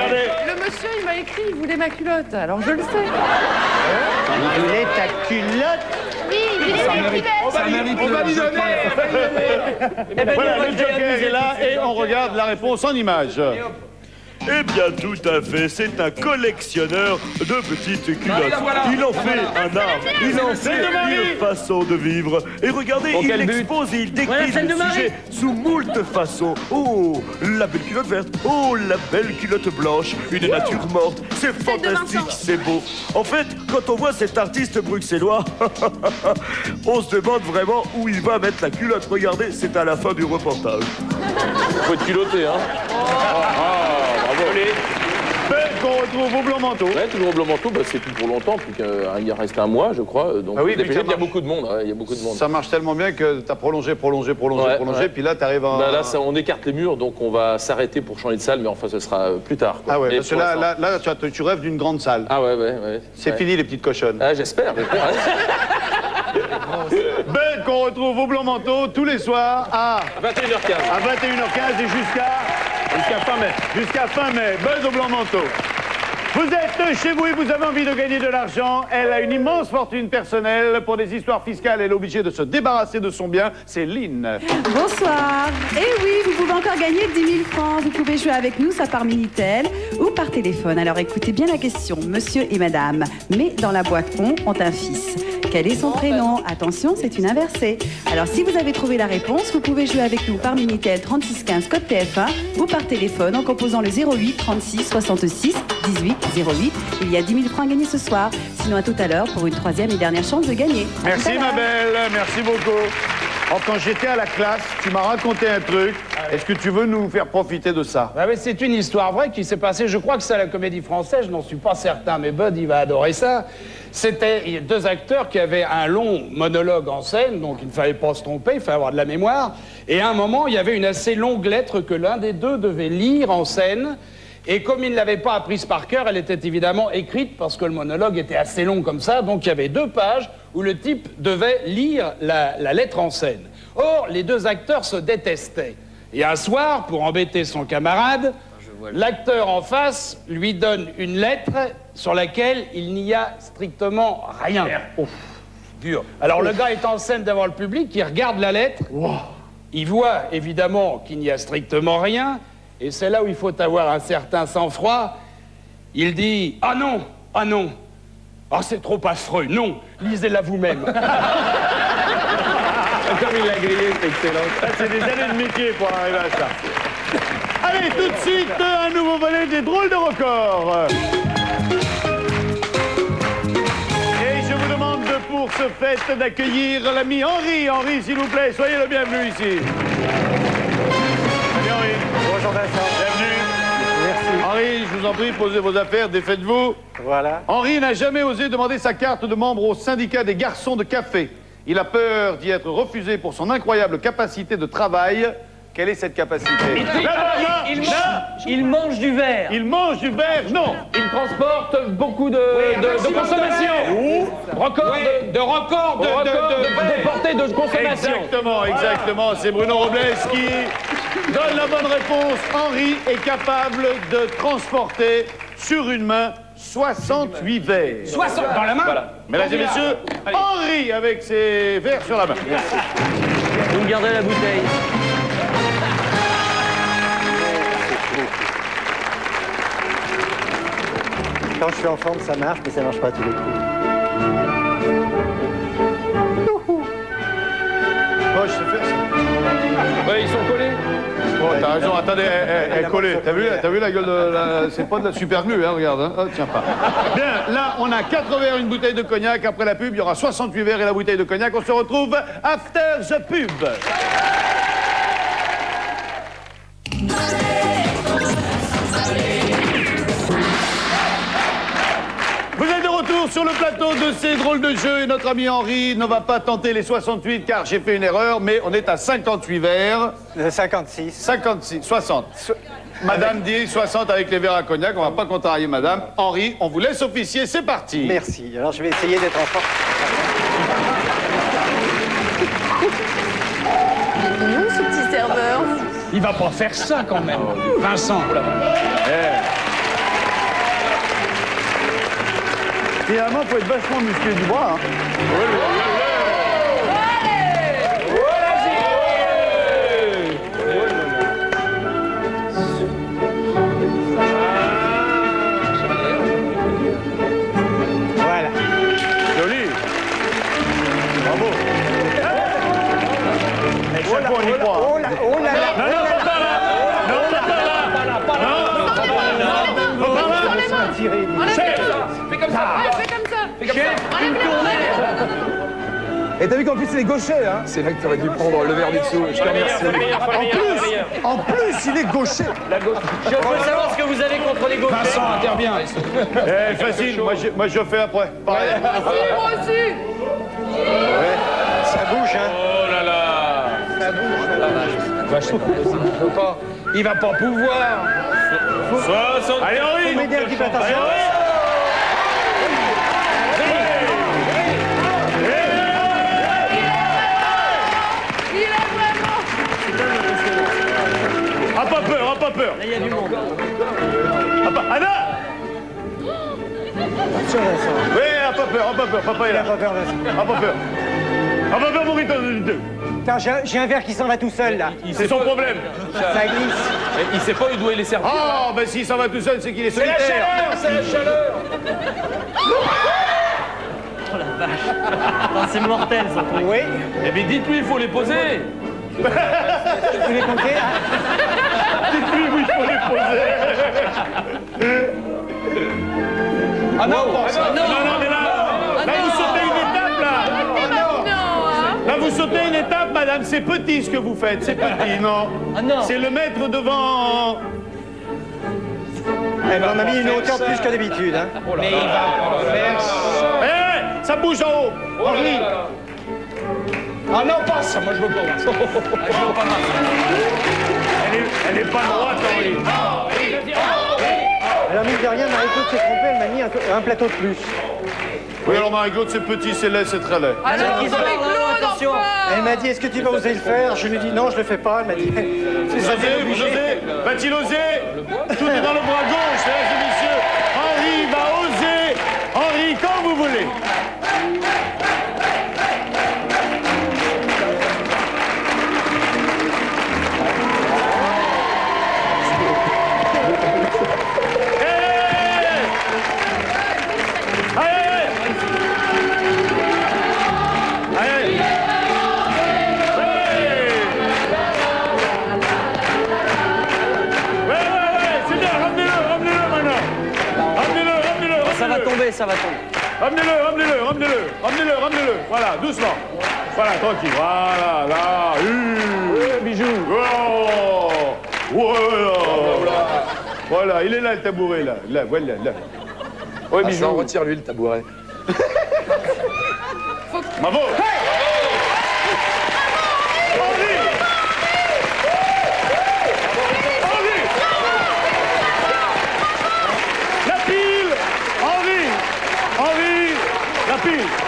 Speaker 13: Le monsieur, il m'a écrit, il voulait ma culotte. Alors je le sais.
Speaker 1: Il voulait ta culotte?
Speaker 13: Oui, il voulait
Speaker 7: On va lui donner.
Speaker 1: Voilà, le joker est là et on regarde la réponse en image.
Speaker 2: Eh bien, tout à fait, c'est un collectionneur de petites culottes. Il en fait un art, il en fait une façon de vivre. Et regardez, il expose et il décrit le sujet sous moult façons. Oh, la belle culotte verte, oh, la belle culotte blanche, une nature morte, c'est fantastique, c'est beau. En fait, quand on voit cet artiste bruxellois, on se demande vraiment où il va mettre la culotte. Regardez, c'est à la fin du reportage.
Speaker 12: Faut être culotté, hein.
Speaker 2: Bravo. Ben, qu'on retrouve au blanc manteau.
Speaker 12: Ouais, toujours au blanc manteau, bah, c'est plus pour longtemps, puis qu'il reste un mois, je crois. Donc,
Speaker 1: oui,
Speaker 12: il y a beaucoup de monde. Ouais, il y a beaucoup de monde.
Speaker 1: Ça marche tellement bien que tu as prolongé, puis là, tu arrives à...
Speaker 12: Bah, là, on écarte les murs, donc on va s'arrêter pour changer de salle, mais enfin, ce sera plus tard. Quoi.
Speaker 1: Ah ouais, parce que là tu rêves d'une grande salle.
Speaker 12: Ah ouais.
Speaker 1: C'est fini, les petites cochonnes.
Speaker 12: Ah, j'espère.
Speaker 1: Ben, qu'on retrouve au blanc manteau tous les soirs à
Speaker 12: 21h15.
Speaker 1: À 21h15 et jusqu'à fin mai. Buzz au blanc manteau. Vous êtes chez vous et vous avez envie de gagner de l'argent. Elle a une immense fortune personnelle. Pour des histoires fiscales, elle est obligée de se débarrasser de son bien. C'est Lynn.
Speaker 17: Bonsoir. Et oui, vous pouvez encore gagner 10 000 francs. Vous pouvez jouer avec nous, soit par Minitel ou par téléphone. Alors écoutez bien la question. Monsieur et madame, mais dans la boîte ont un fils. Quel est son prénom? Attention, c'est une inversée. Alors si vous avez trouvé la réponse, vous pouvez jouer avec nous par Minitel 3615 code TF1 ou par téléphone en composant le 08 36 66 18 08. Il y a 10 000 francs à gagner ce soir. Sinon, à tout à l'heure pour une troisième et dernière chance de gagner.
Speaker 1: Merci ma belle, merci beaucoup. Alors, quand j'étais à la classe, tu m'as raconté un truc. Est-ce que tu veux nous faire profiter de ça?
Speaker 4: Ah, mais c'est une histoire vraie qui s'est passée. Je crois que c'est à la Comédie Française, je n'en suis pas certain, mais Bud, il va adorer ça. C'était deux acteurs qui avaient un long monologue en scène, donc il ne fallait pas se tromper, il fallait avoir de la mémoire. Et à un moment, il y avait une assez longue lettre que l'un des deux devait lire en scène. Et comme il ne l'avait pas apprise par cœur, elle était évidemment écrite parce que le monologue était assez long comme ça. Donc il y avait 2 pages où le type devait lire la lettre en scène. Or, les deux acteurs se détestaient. Et un soir, pour embêter son camarade, l'acteur en face lui donne une lettre sur laquelle il n'y a strictement rien. Ouf, dur. Alors le gars est en scène devant le public, il regarde la lettre, il voit évidemment qu'il n'y a strictement rien, et c'est là où il faut avoir un certain sang-froid. Il dit « Ah non, ah non, ah c'est trop affreux, non, lisez-la vous-même ».
Speaker 12: Comme il l'a grillé, c'est excellent.
Speaker 1: C'est des années de métier pour arriver à ça. Allez, tout de suite, un nouveau volet des drôles de records. Et je vous demande pour ce fait d'accueillir l'ami Henri. Henri, s'il vous plaît, soyez le bienvenu ici. Salut Henri.
Speaker 18: Bonjour Vincent.
Speaker 1: Bienvenue.
Speaker 18: Merci.
Speaker 1: Henri, je vous en prie, posez vos affaires, défaites-vous.
Speaker 18: Voilà.
Speaker 1: Henri n'a jamais osé demander sa carte de membre au syndicat des garçons de café. Il a peur d'y être refusé pour son incroyable capacité de travail. Quelle est cette capacité?
Speaker 10: Il mange du verre.
Speaker 1: Il mange du verre? Non.
Speaker 4: Il transporte beaucoup de consommation. Record de portée de consommation.
Speaker 1: Exactement, exactement. C'est Bruno Robles qui donne la bonne réponse. Henri est capable de transporter sur une main 68 verres.
Speaker 4: 60 dans la main?
Speaker 1: Voilà. Mesdames et messieurs, Henri avec ses verres sur la main.
Speaker 10: Vous me gardez la bouteille.
Speaker 18: Quand je suis en forme, ça marche, mais ça marche pas tous les coups.
Speaker 1: Oh, je sais faire ça.
Speaker 12: Ouais, ils sont collés.
Speaker 1: Oh, t'as raison, attendez, elle est collée. T'as vu la gueule de la... C'est pas de la super glue, hein, regarde. Hein. Oh, tiens pas. Bien, là, on a 4 verres, une bouteille de cognac. Après la pub, il y aura 68 verres et la bouteille de cognac. On se retrouve after the pub. Vous êtes de retour sur le plateau de ces drôles de jeux et notre ami Henri ne va pas tenter les 68 car j'ai fait une erreur, mais on est à 58 verres.
Speaker 18: 56.
Speaker 1: 56, 60. Madame dit 60 avec les verres à cognac, on va pas contrarier madame. Henri, on vous laisse officier, c'est parti.
Speaker 18: Merci. Alors je vais essayer d'être en forme.
Speaker 13: Nous, ce petit serveur.
Speaker 4: Il va pas faire ça quand même. Vincent.
Speaker 1: Finalement, faut être vachement musclé du bras. Hein.
Speaker 6: ça.
Speaker 13: Fais comme ça.
Speaker 7: Chef, une tournée.
Speaker 6: Et t'as vu qu'en plus c'est les gauchers, hein? C'est là que t'aurais dû prendre le verre du dessous. Je te remercie.
Speaker 19: En plus, il est gaucher.
Speaker 10: La gauche. Je veux savoir ce que vous avez contre les gauchers.
Speaker 4: Vincent, intervient.
Speaker 1: Eh, facile, moi je fais après. Pareil.
Speaker 13: Moi aussi.
Speaker 18: Ça bouge, hein.
Speaker 12: Oh là là.
Speaker 18: Ça bouge.
Speaker 4: Il va pas pouvoir.
Speaker 12: 60.
Speaker 1: Allez, Henri.
Speaker 18: Faut m'aider un petit peu, attention.
Speaker 13: Il est vraiment.
Speaker 1: Ah, pas peur, ah, pas peur.
Speaker 10: Là, il y a du monde.
Speaker 1: Ah, pas... Anna.
Speaker 18: Attention, Vincent.
Speaker 1: Oui, ah, pas peur, papa est là.
Speaker 18: Pas peur, Vincent.
Speaker 1: Ah, pas peur. Ah, pas peur, Maurice.
Speaker 18: Attends, j'ai un verre qui s'en va tout seul, là.
Speaker 1: C'est son problème.
Speaker 18: Ça glisse.
Speaker 7: Il sait pas où il est servi.
Speaker 1: Ah, ben s'il s'en va tout seul, c'est qu'il est
Speaker 7: C'est la
Speaker 1: solitaire.
Speaker 7: chaleur, c'est la chaleur.
Speaker 10: Oh la vache. Non, c'est mortel, ça.
Speaker 18: Oui.
Speaker 7: Eh bien, dites-lui, il faut les poser.
Speaker 18: Vous les comptez, hein?
Speaker 1: Dites-lui où il faut les poser.
Speaker 4: Ah non,
Speaker 1: Non, mais là, vous sautez une étape, là. Là, vous sautez une étape, madame. C'est petit ce que vous faites. C'est petit, non.
Speaker 10: Ah non.
Speaker 1: C'est le mettre devant.
Speaker 18: Eh ben, on a mis une hauteur plus que d'habitude, hein.
Speaker 4: Mais il va pas faire ça.
Speaker 1: Eh, ça bouge en haut. Henri.
Speaker 4: Ah non, pas ça. Moi, je veux pas voir ça.
Speaker 1: Elle est pas droite, Henri.
Speaker 18: Alors, mine de rien, Marie-Claude s'est trompée, elle m'a mis un plateau de plus.
Speaker 1: Oui, alors Marie-Claude, c'est petit, c'est laid, c'est très laid.
Speaker 13: Alors,
Speaker 10: Marie-Claude,
Speaker 13: attention.
Speaker 18: Elle m'a dit, est-ce que tu vas oser le faire? Je lui ai dit, non, je le fais pas. Elle m'a dit,
Speaker 1: Vous osez? Va-t-il oser? Tout est dans le bras gauche, mesdames et messieurs. Henri va oser. Henri, quand vous voulez.
Speaker 10: Ça va tomber.
Speaker 1: Ramenez-le. Voilà, doucement. Voilà, tranquille. Voilà, là.
Speaker 4: Bijou.
Speaker 1: Oh. Voilà. Voilà, il est là, le tabouret, là. Là, voilà, là.
Speaker 6: Ouais, Bijou. Retire-lui le tabouret.
Speaker 1: Bravo.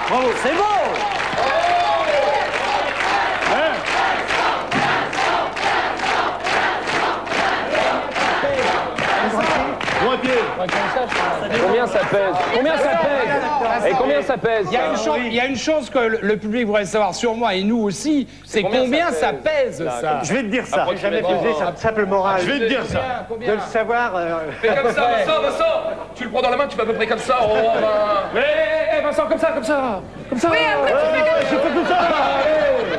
Speaker 10: Bravo, c'est bon.
Speaker 7: Combien ça pèse? Combien ça pèse? Et combien ça pèse?
Speaker 4: Il y a une chose que le public voudrait savoir sur moi et nous aussi, c'est combien ça pèse, ça.
Speaker 18: Je vais te dire ça. J'ai jamais pesé, ça simple moral.
Speaker 1: Je vais te dire ça.
Speaker 18: De le savoir.
Speaker 7: Fais comme ça, Vincent. Tu le prends dans la main, tu fais à peu près comme ça. Oh, ben... Vincent, comme ça. Comme ça.
Speaker 13: Oui, après tu fais comme ça.
Speaker 1: Je fais tout ça.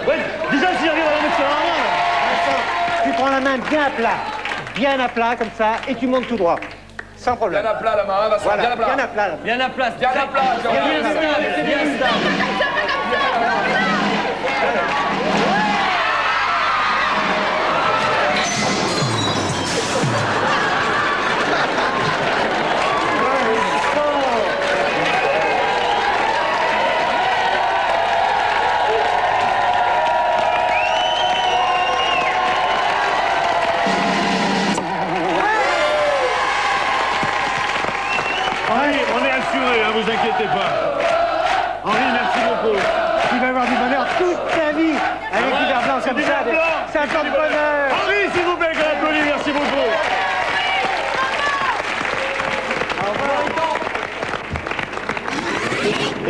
Speaker 1: Ouais, déjà, si j'arrive à la mettre sur la main.
Speaker 18: Tu prends la main bien à plat, comme ça, et tu montes tout droit. Sans problème.
Speaker 7: Bien à plat la main, Vincent,
Speaker 18: voilà,
Speaker 7: bien à plat.
Speaker 18: Bien à plat.
Speaker 10: Bien à place.
Speaker 7: Bien à plat.
Speaker 10: C'est bien ça.
Speaker 1: Henri, on est assuré, hein, vous inquiétez pas. Henri, merci beaucoup.
Speaker 18: Tu vas avoir du bonheur toute ta vie avec du verre blanc comme ça. C'est un temps de bonheur.
Speaker 1: Henri, s'il vous plaît, grand applaudissement, merci beaucoup.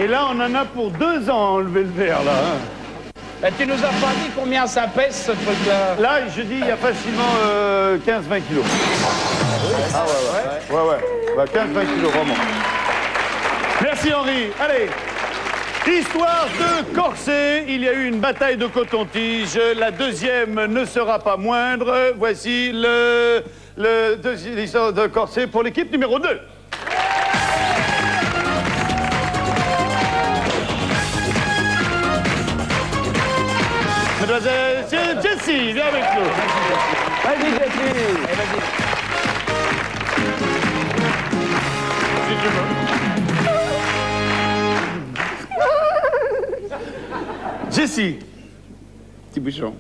Speaker 1: Et là, on en a pour 2 ans à enlever le verre, là. Hein.
Speaker 4: Ben, tu nous as pas dit combien ça pèse, ce truc-là?
Speaker 1: Là, je dis, il y a facilement 15-20 kilos. Ah ouais. 15-20 kilos, vraiment. Merci, Henri. Allez. Histoire de corset, il y a eu une bataille de coton-tige. La deuxième ne sera pas moindre. Voici l'histoire de corset pour l'équipe numéro 2. Mademoiselle Jessie, viens avec nous.
Speaker 7: Vas-y, Jessie. Vas-y.
Speaker 1: Si tu veux. Jessie. Petit bouchon.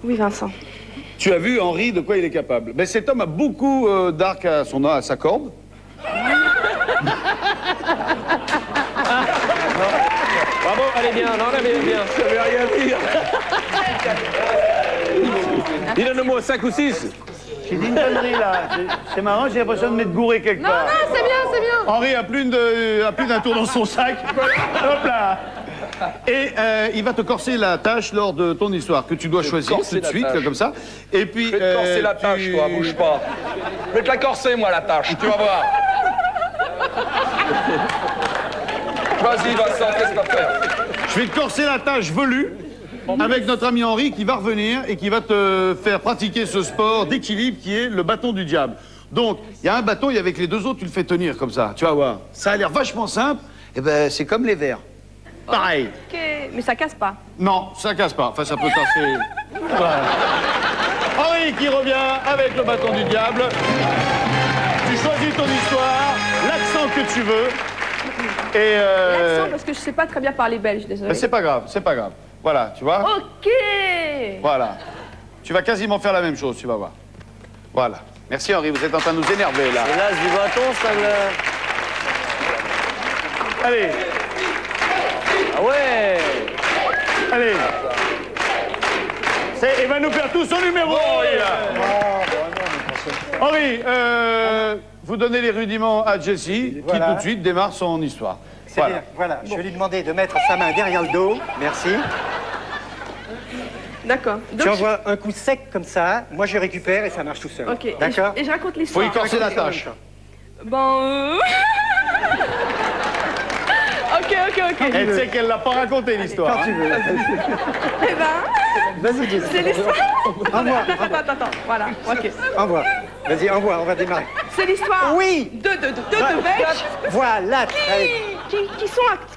Speaker 5: Oui, Vincent.
Speaker 1: Tu as vu, Henri, de quoi il est capable. Mais cet homme a beaucoup d'arc à sa corde.
Speaker 7: Bravo, allez bien, non, allez bien.
Speaker 12: Ça veut rien dire. Il en a au moins 5 ou 6.
Speaker 1: J'ai dit une connerie là. C'est marrant, j'ai l'impression de m'être gouré quelque part.
Speaker 13: Non, c'est bien, c'est bien.
Speaker 1: Henri a plus d'un tour dans son sac. Hop là. Et il va te corser la tâche lors de ton histoire que tu dois choisir tout de suite, comme ça. Et puis.
Speaker 6: Je vais te corser la tâche, toi, bouge pas. Je vais te la corser, moi, la tâche, tu vas voir. Vas-y, Vincent, qu'est-ce que tu vas faire?
Speaker 1: Je vais te corser la tâche velue avec notre ami Henri qui va revenir et qui va te faire pratiquer ce sport d'équilibre qui est le bâton du diable. Donc, il y a un bâton et avec les deux autres, tu le fais tenir comme ça. Tu vas voir. Ça a l'air vachement simple. Et ben, c'est comme les verres. Pareil.
Speaker 5: Ok, mais ça casse pas.
Speaker 1: Non, ça casse pas. Enfin, ça peut casser. Voilà. Henri qui revient avec le bâton du diable. Tu choisis ton histoire, l'accent que tu veux. Et
Speaker 5: L'accent, parce que je sais pas très bien parler belge, désolé.
Speaker 1: c'est pas grave, c'est pas grave. Voilà, tu vois.
Speaker 5: Ok.
Speaker 1: Voilà. Tu vas quasiment faire la même chose, tu vas voir. Voilà. Merci Henri, vous êtes en train de nous énerver là.
Speaker 10: Et là, du bâton, ça me...
Speaker 1: Allez.
Speaker 10: Ah ouais.
Speaker 1: Allez. Il va nous faire tout son numéro, Henri, là. Henri, vous donnez les rudiments à Jessie,
Speaker 18: Voilà.
Speaker 1: qui tout de suite démarre son histoire.
Speaker 18: C'est bien, voilà. Je vais lui demander de mettre sa main derrière le dos. Merci.
Speaker 5: D'accord.
Speaker 18: Tu envoies un coup sec comme ça, moi je récupère et ça marche tout seul.
Speaker 5: Ok.
Speaker 18: D'accord?
Speaker 5: Et je raconte l'histoire.
Speaker 1: Faut y corser la tâche.
Speaker 5: Bon. Ok.
Speaker 1: Elle sait qu'elle l'a pas raconté l'histoire.
Speaker 18: Quand tu veux.
Speaker 5: Eh ben.
Speaker 18: Vas-y, Jessie.
Speaker 5: C'est l'histoire.
Speaker 18: Envoie.
Speaker 5: Attends. Voilà. Ok.
Speaker 18: Envoie. Vas-y, envoie, on va démarrer.
Speaker 5: C'est l'histoire.
Speaker 18: Oui.
Speaker 5: De Belges.
Speaker 18: Voilà.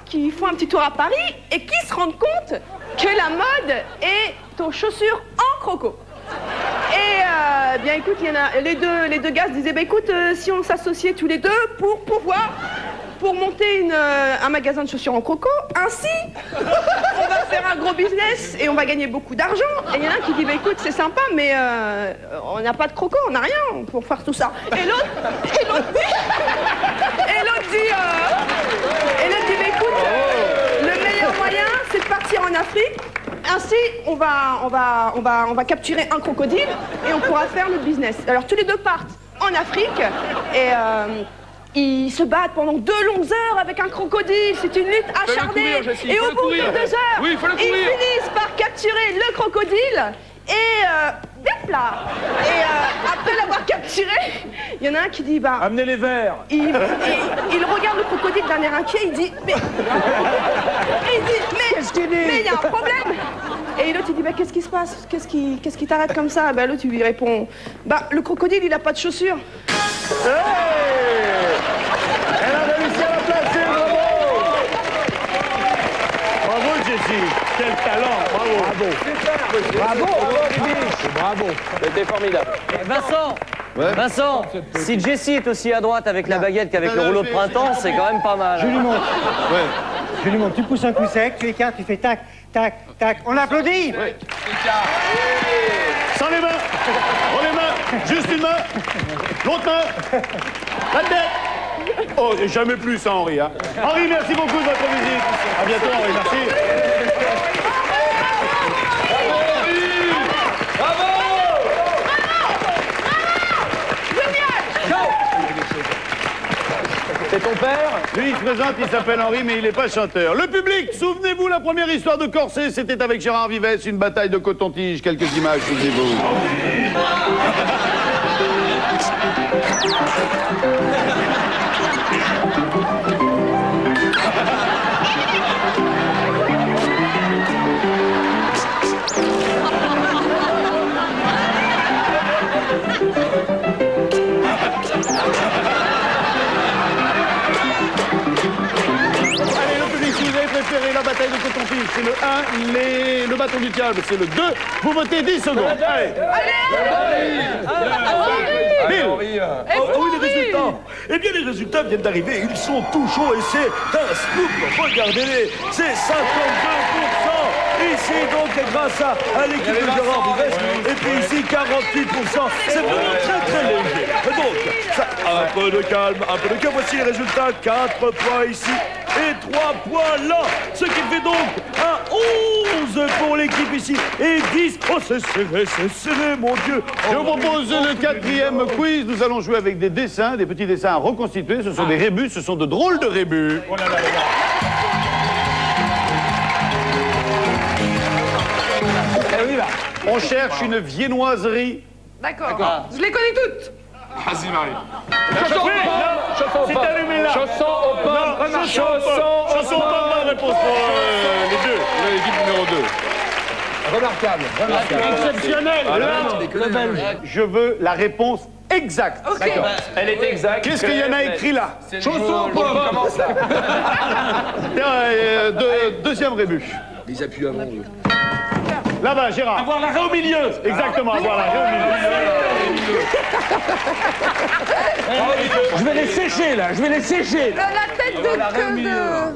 Speaker 5: Qui font un petit tour à Paris et qui se rendent compte que la mode est aux chaussures en croco. Et bien écoute, il y en a les deux gars se disaient bah écoute, si on s'associait tous les deux pour monter un magasin de chaussures en croco, ainsi on va faire un gros business et on va gagner beaucoup d'argent. Et il y en a un qui dit bah écoute, c'est sympa, mais on n'a pas de croco, on n'a rien pour faire tout ça. Et l'autre dit bah écoute, le meilleur moyen c'est de partir en Afrique. Ainsi, on va capturer un crocodile et on pourra faire le business. Alors tous les deux partent en Afrique et ils se battent pendant 2 longues heures avec un crocodile. C'est une lutte acharnée. Et au bout de 2 heures, ils finissent par capturer le crocodile et hop là. Et après l'avoir capturé, il y en a un qui dit bah.
Speaker 12: Amenez les verres.
Speaker 5: Il regarde le crocodile d'un air inquiet, il dit mais il y a un problème. Et l'autre il dit bah qu'est-ce qui se passe? Qu'est-ce qui t'arrête comme ça? Bah l'autre il lui répond bah le crocodile il a pas de chaussures.
Speaker 1: Hey, elle a réussi à la placer, bravo. Bravo Jessie, quel talent, bravo.
Speaker 7: Bravo. C'était formidable.
Speaker 10: Vincent,
Speaker 1: Ouais.
Speaker 10: Vincent, si Jessie est aussi à droite avec la baguette qu'avec le rouleau de printemps, c'est quand même pas mal.
Speaker 18: Je lui montre.
Speaker 1: Ouais.
Speaker 18: Je lui montre. Tu pousses un coup sec, tu écartes, tu fais tac, tac, tac. On applaudit.
Speaker 1: Ouais. Sans les mains. Oh les mains. Juste une main. L'autre main. La tête. Oh, et jamais plus, hein, Henri. Hein. Henri, merci beaucoup de votre visite. À bientôt, Henri. Merci.
Speaker 7: C'est ton père?
Speaker 1: Lui, il se présente, il s'appelle Henri, mais il n'est pas chanteur. Le public, souvenez-vous, la première histoire de corset, c'était avec Gérard Vivès, une bataille de coton-tige. Quelques images, souvenez-vous. Allez, le public, si vous avez préféré la bataille de coton-tige, c'est c'est le 1. Le bâton du diable, c'est le 2. Vous votez 10 secondes. Allez. Bill.
Speaker 2: Oui, les résultats. Eh bien, les résultats viennent d'arriver. Ils sont tout chauds et c'est un scoop. Regardez-les. C'est 52%. Ici, donc, grâce à l'équipe de Gérard Vives. Et puis ici, 48%. C'est vraiment très, très léger. Donc, ça, un peu de calme, un peu de calme. Voici les résultats. 4 points ici et 3 points là. Ce qui fait donc un 11 pour l'équipe ici. Et 10. Oh, c'est serré, mon Dieu.
Speaker 1: Je vous propose le 4e quiz. Nous allons jouer avec des dessins, des petits dessins à reconstituer. Ce sont des rébus, ce sont de drôles de rébus. Oh là là là là. On cherche une viennoiserie.
Speaker 13: D'accord. Je les connais toutes.
Speaker 6: Vas-y, Marie.
Speaker 1: Chanson aux pommes. C'est allumé là.
Speaker 6: Chanson aux pommes.
Speaker 1: Chanson aux pommes. Bonne réponse pour les deux. L'équipe numéro 2.
Speaker 6: Remarquable.
Speaker 1: Exceptionnel.
Speaker 6: Le Belge.
Speaker 1: Je veux la réponse exacte.
Speaker 7: D'accord. Elle est exacte.
Speaker 1: Qu'est-ce qu'il y en a écrit là?
Speaker 6: Chanson aux pommes. Comment ça?
Speaker 1: Deuxième rébut.
Speaker 6: Les appuis avant.
Speaker 1: Là-bas, Gérard.
Speaker 2: Avoir l'arrêt au milieu.
Speaker 1: Exactement, avoir l'arrêt au milieu.
Speaker 19: Je vais les sécher, là. Je vais les sécher.
Speaker 13: La tête de...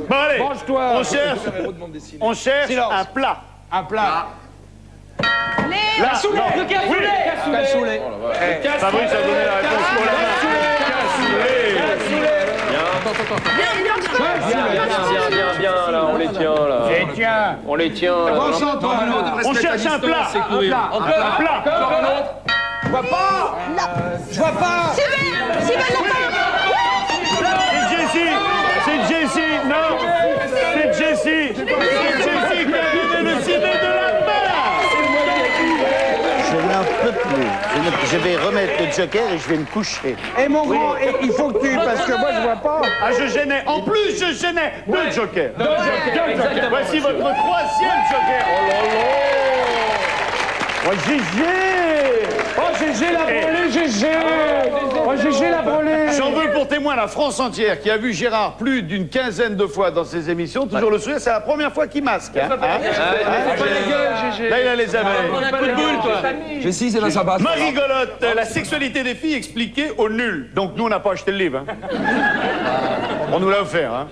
Speaker 1: Bon, allez.
Speaker 19: Mange-toi.
Speaker 1: On cherche un plat.
Speaker 19: Un plat.
Speaker 1: Là,
Speaker 10: Cassoulet.
Speaker 1: non.
Speaker 10: Le cassoulet.
Speaker 19: Cassoulet.
Speaker 1: Fabrice a donné la réponse pour la main. Cassoulet.
Speaker 7: Bien, là, on les tient, là.
Speaker 19: Et tiens.
Speaker 7: On les tient.
Speaker 1: On cherche un plat.
Speaker 19: Un plat.
Speaker 1: Un plat.
Speaker 19: Je vois pas. Je vois pas.
Speaker 13: Sylvain Lapin.
Speaker 1: C'est Jessie. C'est Jessie. Non. C'est Jessie. C'est Jessie qui a donné le civet de la main.
Speaker 9: Je n'en peux plus. Je vais remettre le joker et je vais me coucher.
Speaker 19: Et mon grand, il faut que tu... Parce que moi, je vois pas.
Speaker 1: Ah, je gênais. En plus, je gênais. Deux jokers. Deux jokers. Voici votre 3e joker. Oh là là.
Speaker 19: Oh, GG. Oh, GG la brûlée, GG. Oh, GG la brûlée.
Speaker 1: J'en veux pour témoin la France entière qui a vu Gérard plus d'une quinzaine de fois dans ses émissions. Toujours le sourire, c'est la première fois qu'il masque. Hein. Là, il a les abeilles.
Speaker 10: On a un coup de boule, toi.
Speaker 6: Jessie, c'est dans sa base.
Speaker 1: Ma rigolote, la sexualité des filles expliquée au nul. Donc nous, on n'a pas acheté le livre. Hein. On nous l'a offert. Hein.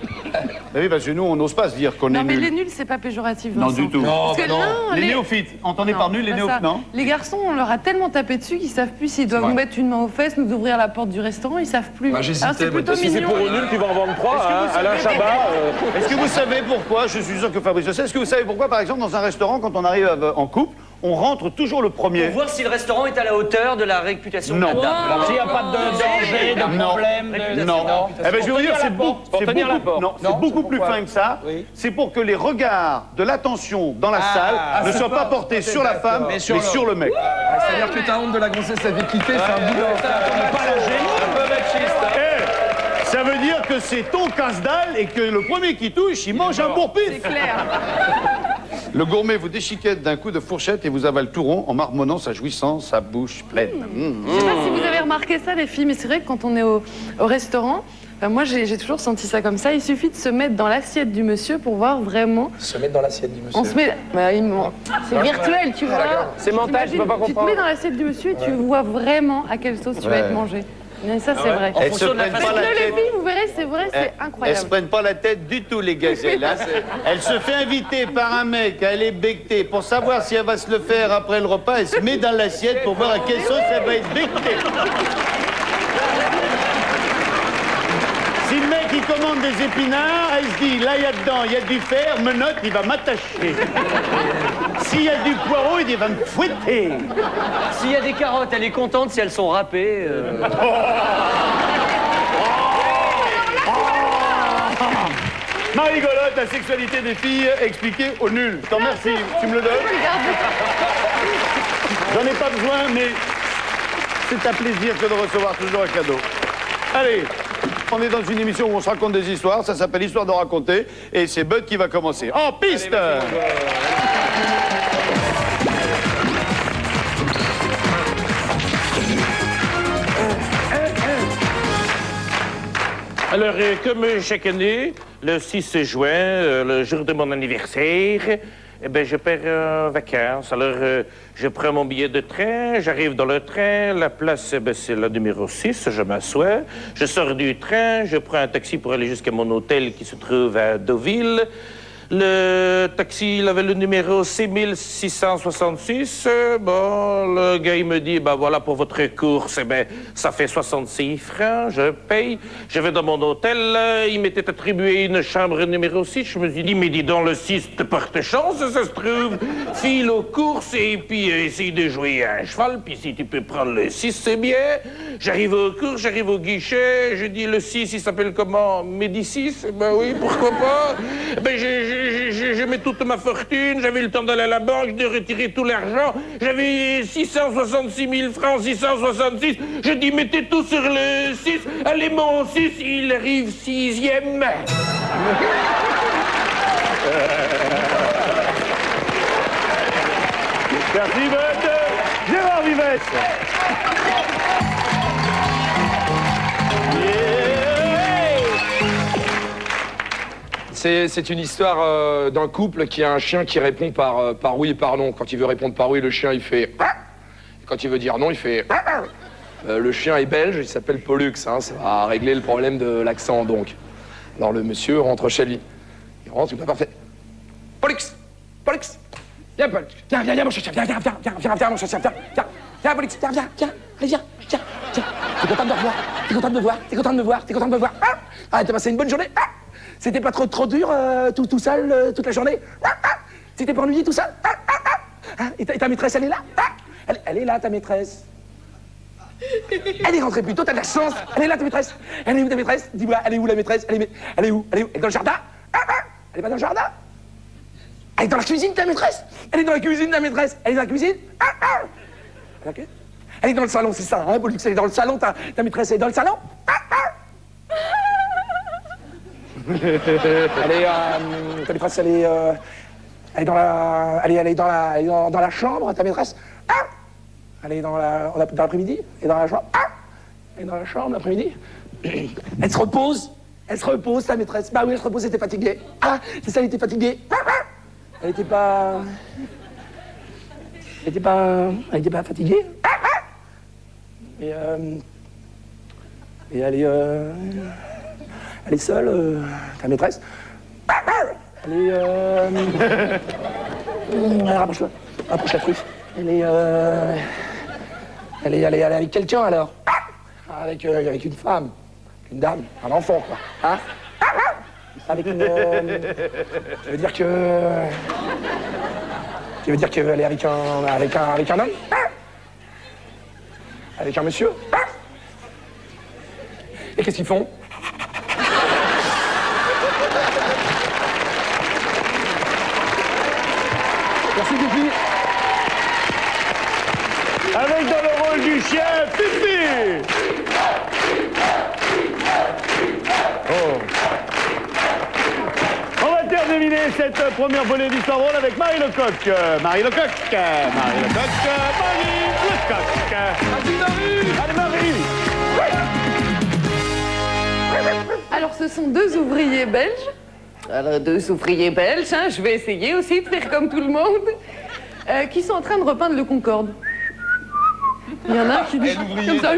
Speaker 1: Oui, parce que nous, on n'ose pas se dire qu'on est
Speaker 20: Non, mais
Speaker 1: nul.
Speaker 20: les nuls, c'est pas péjoratif.
Speaker 1: Non,
Speaker 20: Vincent.
Speaker 1: du tout.
Speaker 20: Parce que non,
Speaker 1: les néophytes. Entendez par nul les
Speaker 20: pas
Speaker 1: néophytes,
Speaker 20: ça.
Speaker 1: non?
Speaker 20: Les garçons, on leur a tellement tapé dessus qu'ils savent plus s'ils doivent nous mettre une main aux fesses, nous ouvrir la porte du restaurant, ils savent plus.
Speaker 6: Bah, j'hésitais,
Speaker 20: Alors c'est plutôt
Speaker 6: si c'est
Speaker 20: mignon.
Speaker 6: pour eux nuls, tu vas en vendre 3, hein, Alain Chabat.
Speaker 1: Est-ce que vous savez pourquoi? Je suis sûr que Fabrice le sait. Est-ce que vous savez pourquoi, par exemple, dans un restaurant, quand on arrive en couple, on rentre toujours le premier?
Speaker 10: Pour voir si le restaurant est à la hauteur de la réputation de la table.
Speaker 19: S'il n'y a pas de danger, de problème...
Speaker 1: Non. Eh ben, je vais vous dire, c'est beaucoup plus fin que ça. C'est pour que les regards de l'attention dans la salle ne soient pas portés sur la femme, mais sur le mec.
Speaker 6: C'est-à-dire que t'as honte de la grossesse, ça fait quitter, c'est un boulot.
Speaker 19: Pas la gêne.
Speaker 1: Ça veut dire que c'est ton casse-dalle et que le premier qui touche, il mange un bourre-pif.
Speaker 20: C'est clair.
Speaker 1: Le gourmet vous déchiquette d'un coup de fourchette et vous avale tout rond en marmonnant sa jouissance, sa bouche pleine.
Speaker 20: Je sais pas si vous avez remarqué ça, les filles, mais c'est vrai que quand on est au restaurant, moi j'ai toujours senti ça comme ça. Il suffit de se mettre dans l'assiette du monsieur pour voir vraiment.
Speaker 6: Se mettre dans l'assiette du monsieur.
Speaker 20: On se met. Bah, c'est virtuel, tu vois.
Speaker 7: C'est mental, je peux pas
Speaker 20: Tu te
Speaker 7: comprendre.
Speaker 20: mets dans l'assiette du monsieur et tu vois vraiment à quelle sauce tu vas être mangé. Mais ça, c'est vrai.
Speaker 1: Elles se prennent pas la
Speaker 20: Les
Speaker 1: tête.
Speaker 20: filles, vous verrez, c'est vrai, c'est
Speaker 1: Elles
Speaker 20: incroyable.
Speaker 1: se prennent pas la tête du tout, les gazelles. Hein. Elle se fait inviter par un mec à aller becter pour savoir si elle va se le faire après le repas. Elle se met dans l'assiette pour voir à quelle sauce elle va être bectée. Si le mec il commande des épinards, elle se dit là il y a dedans, il y a du fer, menotte, il va m'attacher. S'il y a du poireau, il dit il va me fouetter.
Speaker 10: S'il y a des carottes, elle est contente si elles sont râpées.
Speaker 1: Ma rigolote, la sexualité des filles expliquée au nul. Je t'en remercie. Tu me le donnes? J'en ai pas besoin, mais c'est un plaisir que de recevoir toujours un cadeau. Allez, on est dans une émission où on se raconte des histoires. Ça s'appelle Histoire de raconter. Et c'est Bud qui va commencer. En piste!
Speaker 12: Alors, comme chaque année, le 6 juin, le jour de mon anniversaire, eh ben, je pars en vacances. Alors, je prends mon billet de train, j'arrive dans le train, la place, eh ben, c'est la numéro 6, je m'assois, je sors du train, je prends un taxi pour aller jusqu'à mon hôtel qui se trouve à Deauville. Le taxi, il avait le numéro 6666. Bon, le gars, il me dit, ben voilà, pour votre course, eh ben, ça fait 66 francs, je paye. Je vais dans mon hôtel, il m'était attribué une chambre numéro 6. Je me suis dit, mais dis donc, le 6 te porte chance, ça se trouve. File aux courses et puis essaye de jouer à un cheval, puis si tu peux prendre le 6, c'est bien. J'arrive aux courses, j'arrive au guichet, je dis, le 6, il s'appelle comment? Médicis? Ben oui, pourquoi pas? Ben, je mets toute ma fortune, j'avais le temps d'aller à la banque, de retirer tout l'argent. J'avais 666 000 francs, 666. Je dis, mettez tout sur le 6. Allez, mon 6, il arrive 6e.
Speaker 1: Merci, Bud. Gérard Vives.
Speaker 6: C'est une histoire d'un couple qui a un chien qui répond par oui et par non. Quand il veut répondre par oui, le chien, il fait... Et quand il veut dire non, il fait... Le chien est belge, il s'appelle Pollux, hein, ça va régler le problème de l'accent, donc. Alors le monsieur rentre chez lui. Il rentre, il peut pas faire... Pollux, Pollux, viens, Pollux, viens, mon chien, viens, mon chien, viens, Pollux, viens, allez, viens. T'es content de me revoir, t'es content de me voir. Ah, t'as passé une bonne journée. C'était pas trop dur, tout seul, toute la journée. T'étais pas ennuyé tout seul. Et ta maîtresse, elle est là. Elle est là, ta maîtresse. Elle est rentrée plus tôt, t'as de la chance. Elle est là, ta maîtresse. Elle est où, ta maîtresse? Dis-moi, elle est où, la maîtresse? Elle est où? Elle est dans le jardin? Elle est pas dans le jardin? Elle est dans la cuisine, ta maîtresse? Elle est dans la cuisine, ta maîtresse? Elle est dans la cuisine? Elle est dans le salon, c'est ça, hein, Pollux? Elle est dans le salon, ta maîtresse, elle est dans le salon? Elle est, ta maîtresse, elle est dans la chambre, ta maîtresse. Elle est dans l'après-midi. Elle est dans la chambre. Elle est dans la chambre l'après-midi. Elle se repose, ta maîtresse. Bah oui, elle se repose, elle était fatiguée. Ah, c'est ça, elle était fatiguée. Elle était pas fatiguée. Et elle est seule, ta maîtresse. Elle est... Rapproche-la, rapproche la truffe. Elle est avec quelqu'un, alors. Avec une femme, une dame, un enfant, quoi. Hein? Avec une... Tu veux dire qu'elle est avec un homme? Avec un monsieur? Et qu'est-ce qu'ils font? Merci, Pipi.
Speaker 1: Avec dans le rôle du chien, Pipi. Oh. On va terminer cette première volée d'Histoire drôle avec Marie Lecoq. Marie Lecoq. Marie Lecoq. Marie Lecoq. Allez, Marie.
Speaker 20: Alors, ce sont deux ouvriers belges. Alors, deux ouvriers belges, hein, je vais essayer aussi de faire comme tout le monde, qui sont en train de repeindre le Concorde. Il y en a un qui dit comme ça.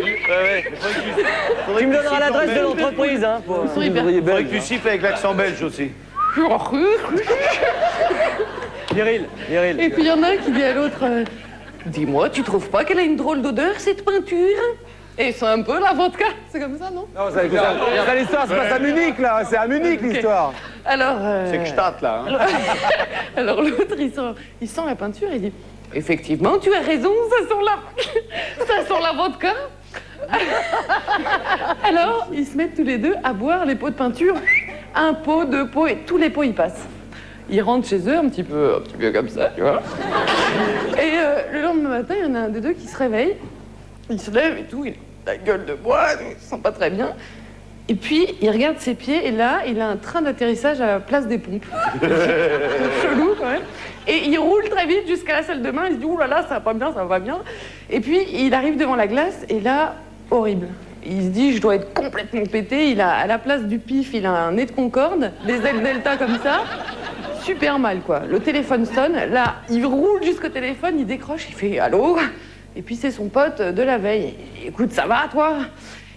Speaker 10: Tu me donneras l'adresse de l'entreprise, hein.
Speaker 20: Ils sont hyper...
Speaker 1: Il faudrait que tu siffles avec l'accent belge aussi.
Speaker 10: Viril.
Speaker 20: Et puis il y en a un qui dit à l'autre, dis-moi, tu trouves pas qu'elle a une drôle d'odeur, cette peinture? Et c'est un peu la vodka, c'est comme ça, non?
Speaker 19: Non, ça l'histoire se passe à Munich, là. C'est à Munich, l'histoire.
Speaker 20: Alors...
Speaker 1: C'est que je tâte, là. Hein.
Speaker 20: Alors l'autre, il sent la peinture, il dit, effectivement, tu as raison, ça sent la vodka. Alors, ils se mettent tous les deux à boire les pots de peinture. Un pot, deux pots, et tous les pots, ils passent. Ils rentrent chez eux un petit peu comme ça, tu vois. Et le lendemain matin, il y en a un des deux qui se réveille. Il se lève et tout, il a la gueule de bois, il se sent pas très bien. Et puis, il regarde ses pieds, et là, il a un train d'atterrissage à la place des pompes. Chelou, quand même. Et il roule très vite jusqu'à la salle de bain, il se dit, ouh là là, ça va pas bien, ça va pas bien. Et puis, il arrive devant la glace, et là, horrible. Il se dit, je dois être complètement pété. Il a, à la place du pif, il a un nez de Concorde, des ailes delta comme ça. Super mal, quoi. Le téléphone sonne. Là, il roule jusqu'au téléphone, il décroche, il fait « Allô ?» Et puis c'est son pote de la veille. « Écoute, ça va, toi ?»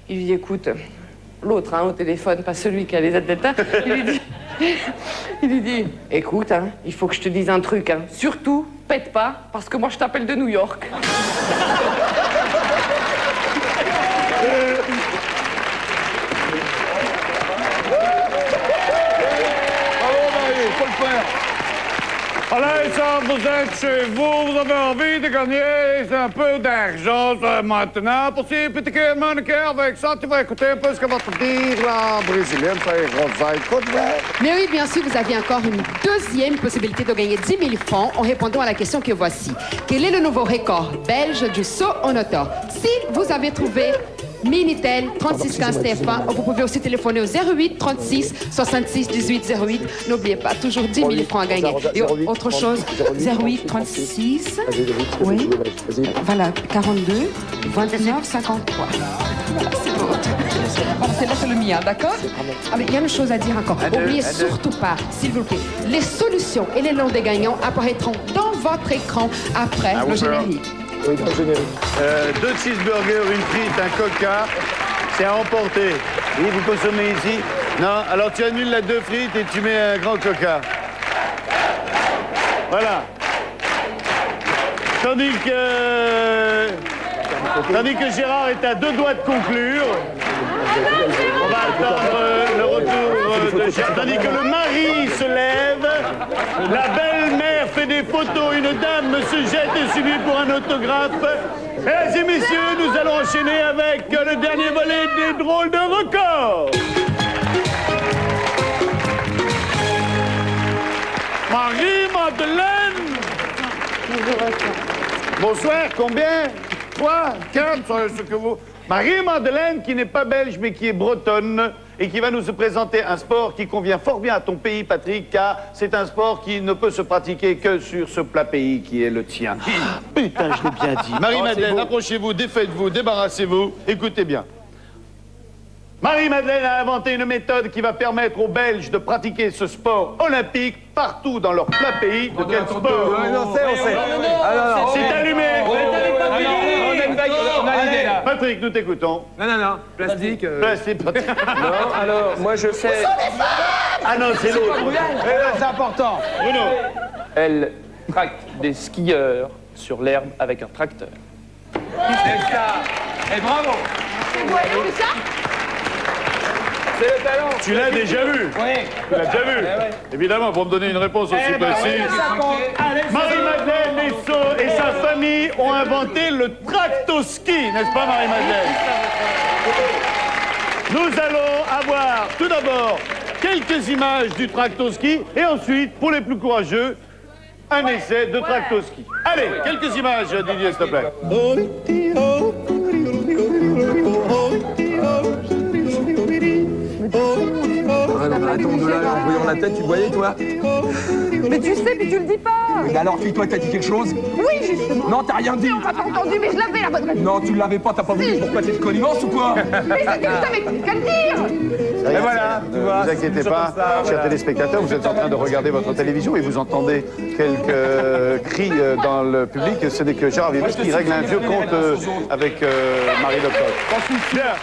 Speaker 20: Il lui dit « Écoute, l'autre, hein, au téléphone, pas celui qui a les ailes delta. » Il lui dit « Écoute, hein, il faut que je te dise un truc. Hein. Surtout, pète pas, parce que moi, je t'appelle de New York. »
Speaker 1: Allez, vous êtes chez vous, vous avez envie de gagner un peu d'argent maintenant. Pour ces petits mannequins, avec ça, tu vas écouter un peu ce que va te dire la brésilienne, Rosa. Écoute,
Speaker 21: mais oui, bien sûr, vous avez encore une deuxième possibilité de gagner 10 000 francs en répondant à la question que voici. Quel est le nouveau record belge du saut en hauteur? Si vous avez trouvé Minitel 36 15 Stéphane, vous pouvez aussi téléphoner au 08 36 66 18 08. N'oubliez pas, toujours 10 000 francs à gagner. Et autre chose, 08 36, oui, voilà, 42, 29, 53. C'est bon. C'est là, c'est le mien, d'accord? Ah, mais il y a une chose à dire encore. N'oubliez surtout pas, s'il vous plaît, les solutions et les noms des gagnants apparaîtront dans votre écran après le générique.
Speaker 1: Oui, dans le générique. 2 cheeseburgers, une frite, un coca, c'est à emporter. Oui, vous consommez ici? Non, alors tu annules la 2 frites et tu mets un grand coca. Voilà. Tandis que Gérard est à 2 doigts de conclure. On va attendre le retour de Gérard. Tandis que le mari se lève, la belle-mère fait des photos, une dame se jette dessus lui pour un autographe. Mesdames et messieurs, nous allons enchaîner avec le dernier volet des drôles de records. Marie-Madeleine. Bonsoir, combien? 3, 4, ce que vous... Marie-Madeleine, qui n'est pas belge, mais qui est bretonne, et qui va nous présenter un sport qui convient fort bien à ton pays, Patrick, car c'est un sport qui ne peut se pratiquer que sur ce plat pays qui est le tien. Putain, je l'ai bien dit. Marie-Madeleine, approchez-vous, défaites-vous, débarrassez-vous, écoutez bien. Marie-Madeleine a inventé une méthode qui va permettre aux Belges de pratiquer ce sport olympique partout dans leur plat pays. De quel sport?
Speaker 7: On sait.
Speaker 1: C'est allumé.
Speaker 7: On a l'idée là.
Speaker 1: Patrick, nous t'écoutons.
Speaker 7: Non. Plastique.
Speaker 1: Plastique.
Speaker 7: Non, alors, moi je sais.
Speaker 1: Ah non, c'est l'autre.
Speaker 7: C'est important.
Speaker 1: Bruno.
Speaker 7: Elle tracte des skieurs sur l'herbe avec un tracteur. C'est ça. Et bravo.
Speaker 5: Ouais, ça?
Speaker 7: C'est le talent.
Speaker 1: Tu l'as déjà vu?
Speaker 7: Oui.
Speaker 1: Tu l'as déjà vu? Évidemment, pour me donner une réponse aussi précise. Marie-Madeleine Lesseau et sa famille ont inventé le tractoski, n'est-ce pas, Marie-Madeleine? Nous allons avoir tout d'abord quelques images du tractoski et ensuite, pour les plus courageux, un essai de tractoski. Allez, quelques images, Didier, s'il te plaît.
Speaker 7: Attends, de là, en voyant la tête, tu voyais, toi?
Speaker 20: Mais tu sais, mais tu le dis pas.
Speaker 7: Mais alors, toi, t'as dit quelque chose?
Speaker 20: Oui, justement.
Speaker 7: Non, t'as rien dit.
Speaker 20: On m'a pas entendu, mais je l'avais la bonne réponse.
Speaker 7: Non, tu l'avais pas, t'as pas voulu. Pourquoi t'es de connivence ou quoi?
Speaker 20: Mais c'était ça, mais qu'à le dire.
Speaker 1: Et voilà, ne vous inquiétez pas, chers téléspectateurs, vous êtes en train de regarder votre télévision et vous entendez quelques cris dans le public. Ce n'est que Gérard Vives qui règle un vieux compte avec Marie Lecoq. Bien.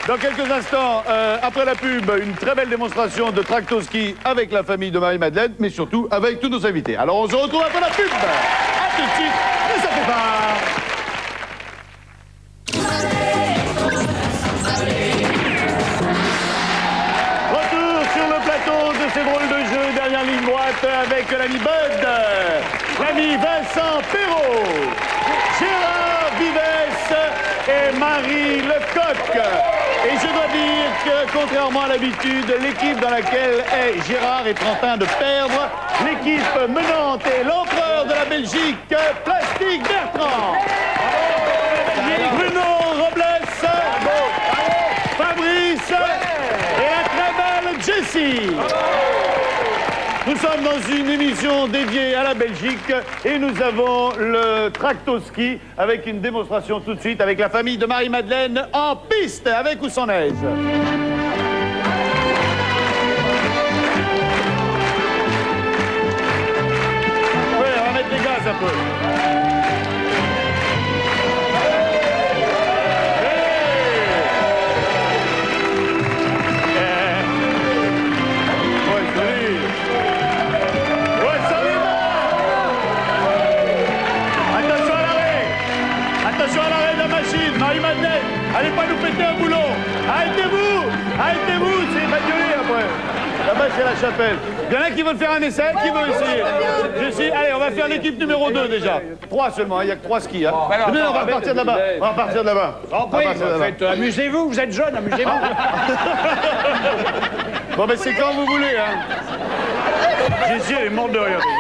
Speaker 1: Dans quelques instants, après la pub, une très belle démonstration de tractoski avec la famille de Marie-Madeleine, mais surtout avec tous nos invités. Alors on se retrouve après la pub. A tout de suite, et ça fait pas. Retour sur le plateau de ces drôles de jeux, dernière ligne droite avec l'ami Bud, l'ami Vincent Perrault, Gérard Vives et Marie Lecoq. Et je dois dire que, contrairement à l'habitude, l'équipe dans laquelle Gérard est en train de perdre, l'équipe menante est l'empereur de la Belgique, Plastique Bertrand. Bruno Robles, Fabrice et la très belle Jessie. Nous sommes dans une émission dédiée à la Belgique et nous avons le tracto-ski avec une démonstration tout de suite avec la famille de Marie-Madeleine en piste, avec ou sans neige. Ouais, on va mettre les gaz un peu. Attention à l'arrêt de la machine, Marie-Madeleine, allez pas nous péter un boulon. Arrêtez-vous, arrêtez-vous, c'est bagnolé après. Là-bas, c'est la chapelle. Il y en a qui veulent faire un essai, qui veut essayer? Je sais, allez, on va faire l'équipe numéro 2 déjà. 3 seulement, il n'y a que 3 skis. Hein. On va partir de là-bas, on va partir de là-bas.
Speaker 19: Amusez-vous, vous êtes jeune, amusez-vous.
Speaker 1: Bon, ben c'est quand vous voulez, hein. Jessie, elle est morte de rire déjà.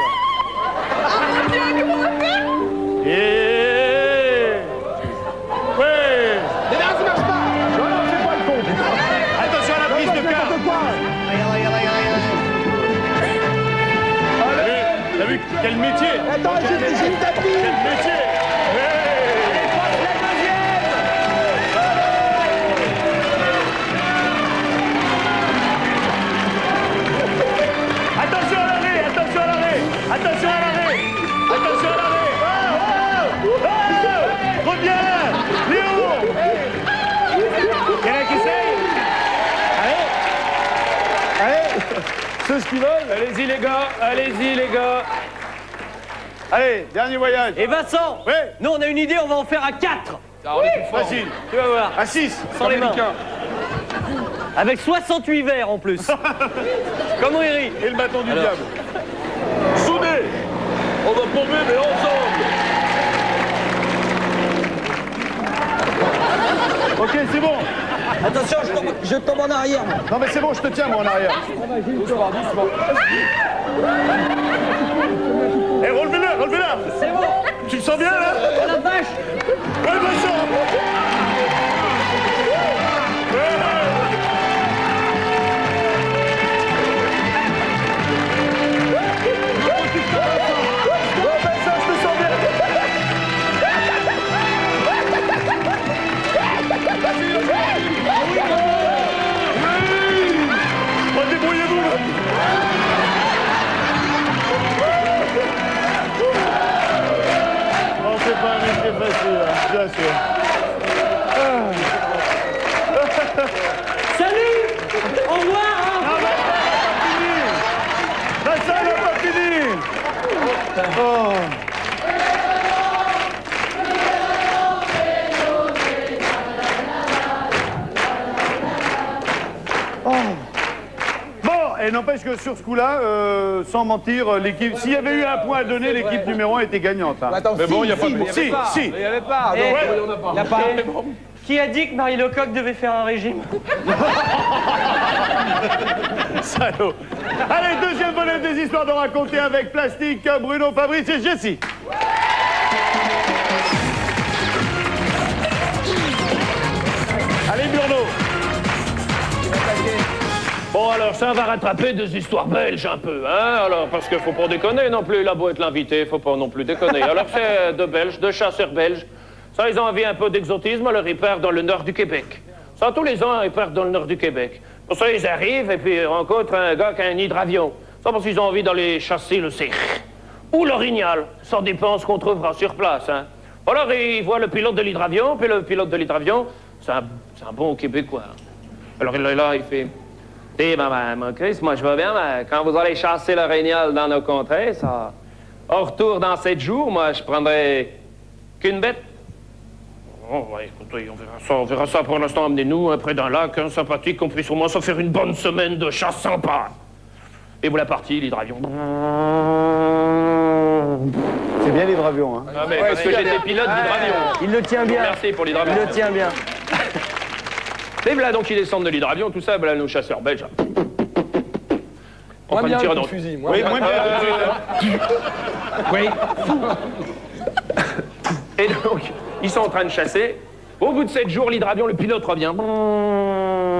Speaker 1: Ouais.
Speaker 19: Mais là, ça marche pas. Non, non, c'est pas le con.
Speaker 1: Attention à la prise de quart. T'as vu quel métier?
Speaker 19: Attends, j'ai le tapis.
Speaker 1: Quel métier? Attention à l'arrêt, attention à l'arrêt, attention à l'arrêt, attention à l'arrêt. Reviens, Léo. Il y en a qui essayent. Allez, ceux qui veulent.
Speaker 10: Allez-y les gars, allez-y les gars.
Speaker 1: Allez, dernier voyage.
Speaker 10: Et Vincent,
Speaker 1: oui.
Speaker 10: Nous on a une idée, on va en faire à 4.
Speaker 1: Oui. Facile.
Speaker 10: Tu vas voir.
Speaker 1: À 6.
Speaker 10: Sans les mains. Avec 68 verres en plus. Comme Riri.
Speaker 1: Et le bâton du diable.
Speaker 2: Soudés. On va pomper, mais ensemble.
Speaker 1: Ok, c'est bon.
Speaker 9: Attention, je tombe en arrière.
Speaker 1: Non mais c'est bon, je te tiens moi en arrière.
Speaker 19: Doucement, doucement.
Speaker 1: Eh, relevez-le, relevez-le.
Speaker 10: C'est bon.
Speaker 1: Tu le sens bien là?
Speaker 10: Oh la vache.
Speaker 1: Ouais, Vincent. Débrouillez-vous là. Bon, c'est pas un métier facile, hein, bien sûr.
Speaker 10: Salut. Au revoir.
Speaker 1: La salle n'a pas fini. Oh. Et n'empêche que sur ce coup-là, sans mentir, l'équipe. S'il y avait eu un point à donner, l'équipe numéro 1 était gagnante. Hein.
Speaker 19: Attends,
Speaker 1: mais bon, il n'y a pas de.
Speaker 19: Si. Il n'y avait pas. Il n'y a pas.
Speaker 10: Qui a dit que Marie Lecoq devait faire un régime?
Speaker 1: Salaud. Allez, deuxième volet des histoires de raconter avec Plastique, Bruno, Fabrice et Jessie. Allez, Bruno.
Speaker 8: Bon, alors, ça va rattraper des histoires belges un peu, hein? Alors, parce qu'il faut pas déconner non plus, il a beau être l'invité, faut pas non plus déconner. Alors, c'est de Belges, de chasseurs belges. Ça, ils ont envie un peu d'exotisme, alors ils partent dans le nord du Québec. Ça, tous les ans, ils partent dans le nord du Québec. Pour ça, ils arrivent et puis ils rencontrent un gars qui a un hydravion. Ça, parce qu'ils ont envie d'aller chasser le cerf. Ou l'orignal. Ça dépend ce qu'on trouvera sur place, hein. Alors, ils voient le pilote de l'hydravion, puis le pilote de l'hydravion, c'est un bon Québécois. Alors, il est là, il fait... Eh ben, Chris, moi je vais bien, mais quand vous allez chasser l'orignal dans nos contrées, ça... Au retour dans 7 jours, moi je prendrai qu'une bête. Oh, ouais, écoutez, on verra ça pour l'instant. Amenez-nous près d'un lac, hein, sympathique, qu'on puisse au moins se faire une bonne semaine de chasse sympa. Et voilà parti, l'hydravion.
Speaker 1: C'est bien l'hydravion, hein.
Speaker 8: Ah, mais parce que j'étais pilote d'hydravion.
Speaker 10: Il le tient bien.
Speaker 8: Merci pour l'hydravion.
Speaker 10: Il le tient bien.
Speaker 8: Et voilà, donc ils descendent de l'hydravion, tout ça, voilà nos chasseurs belges.
Speaker 19: Moins bien le fusil,
Speaker 1: oui, moins bien.
Speaker 8: Oui. Et donc, ils sont en train de chasser. Au bout de 7 jours, l'hydravion, le pilote revient.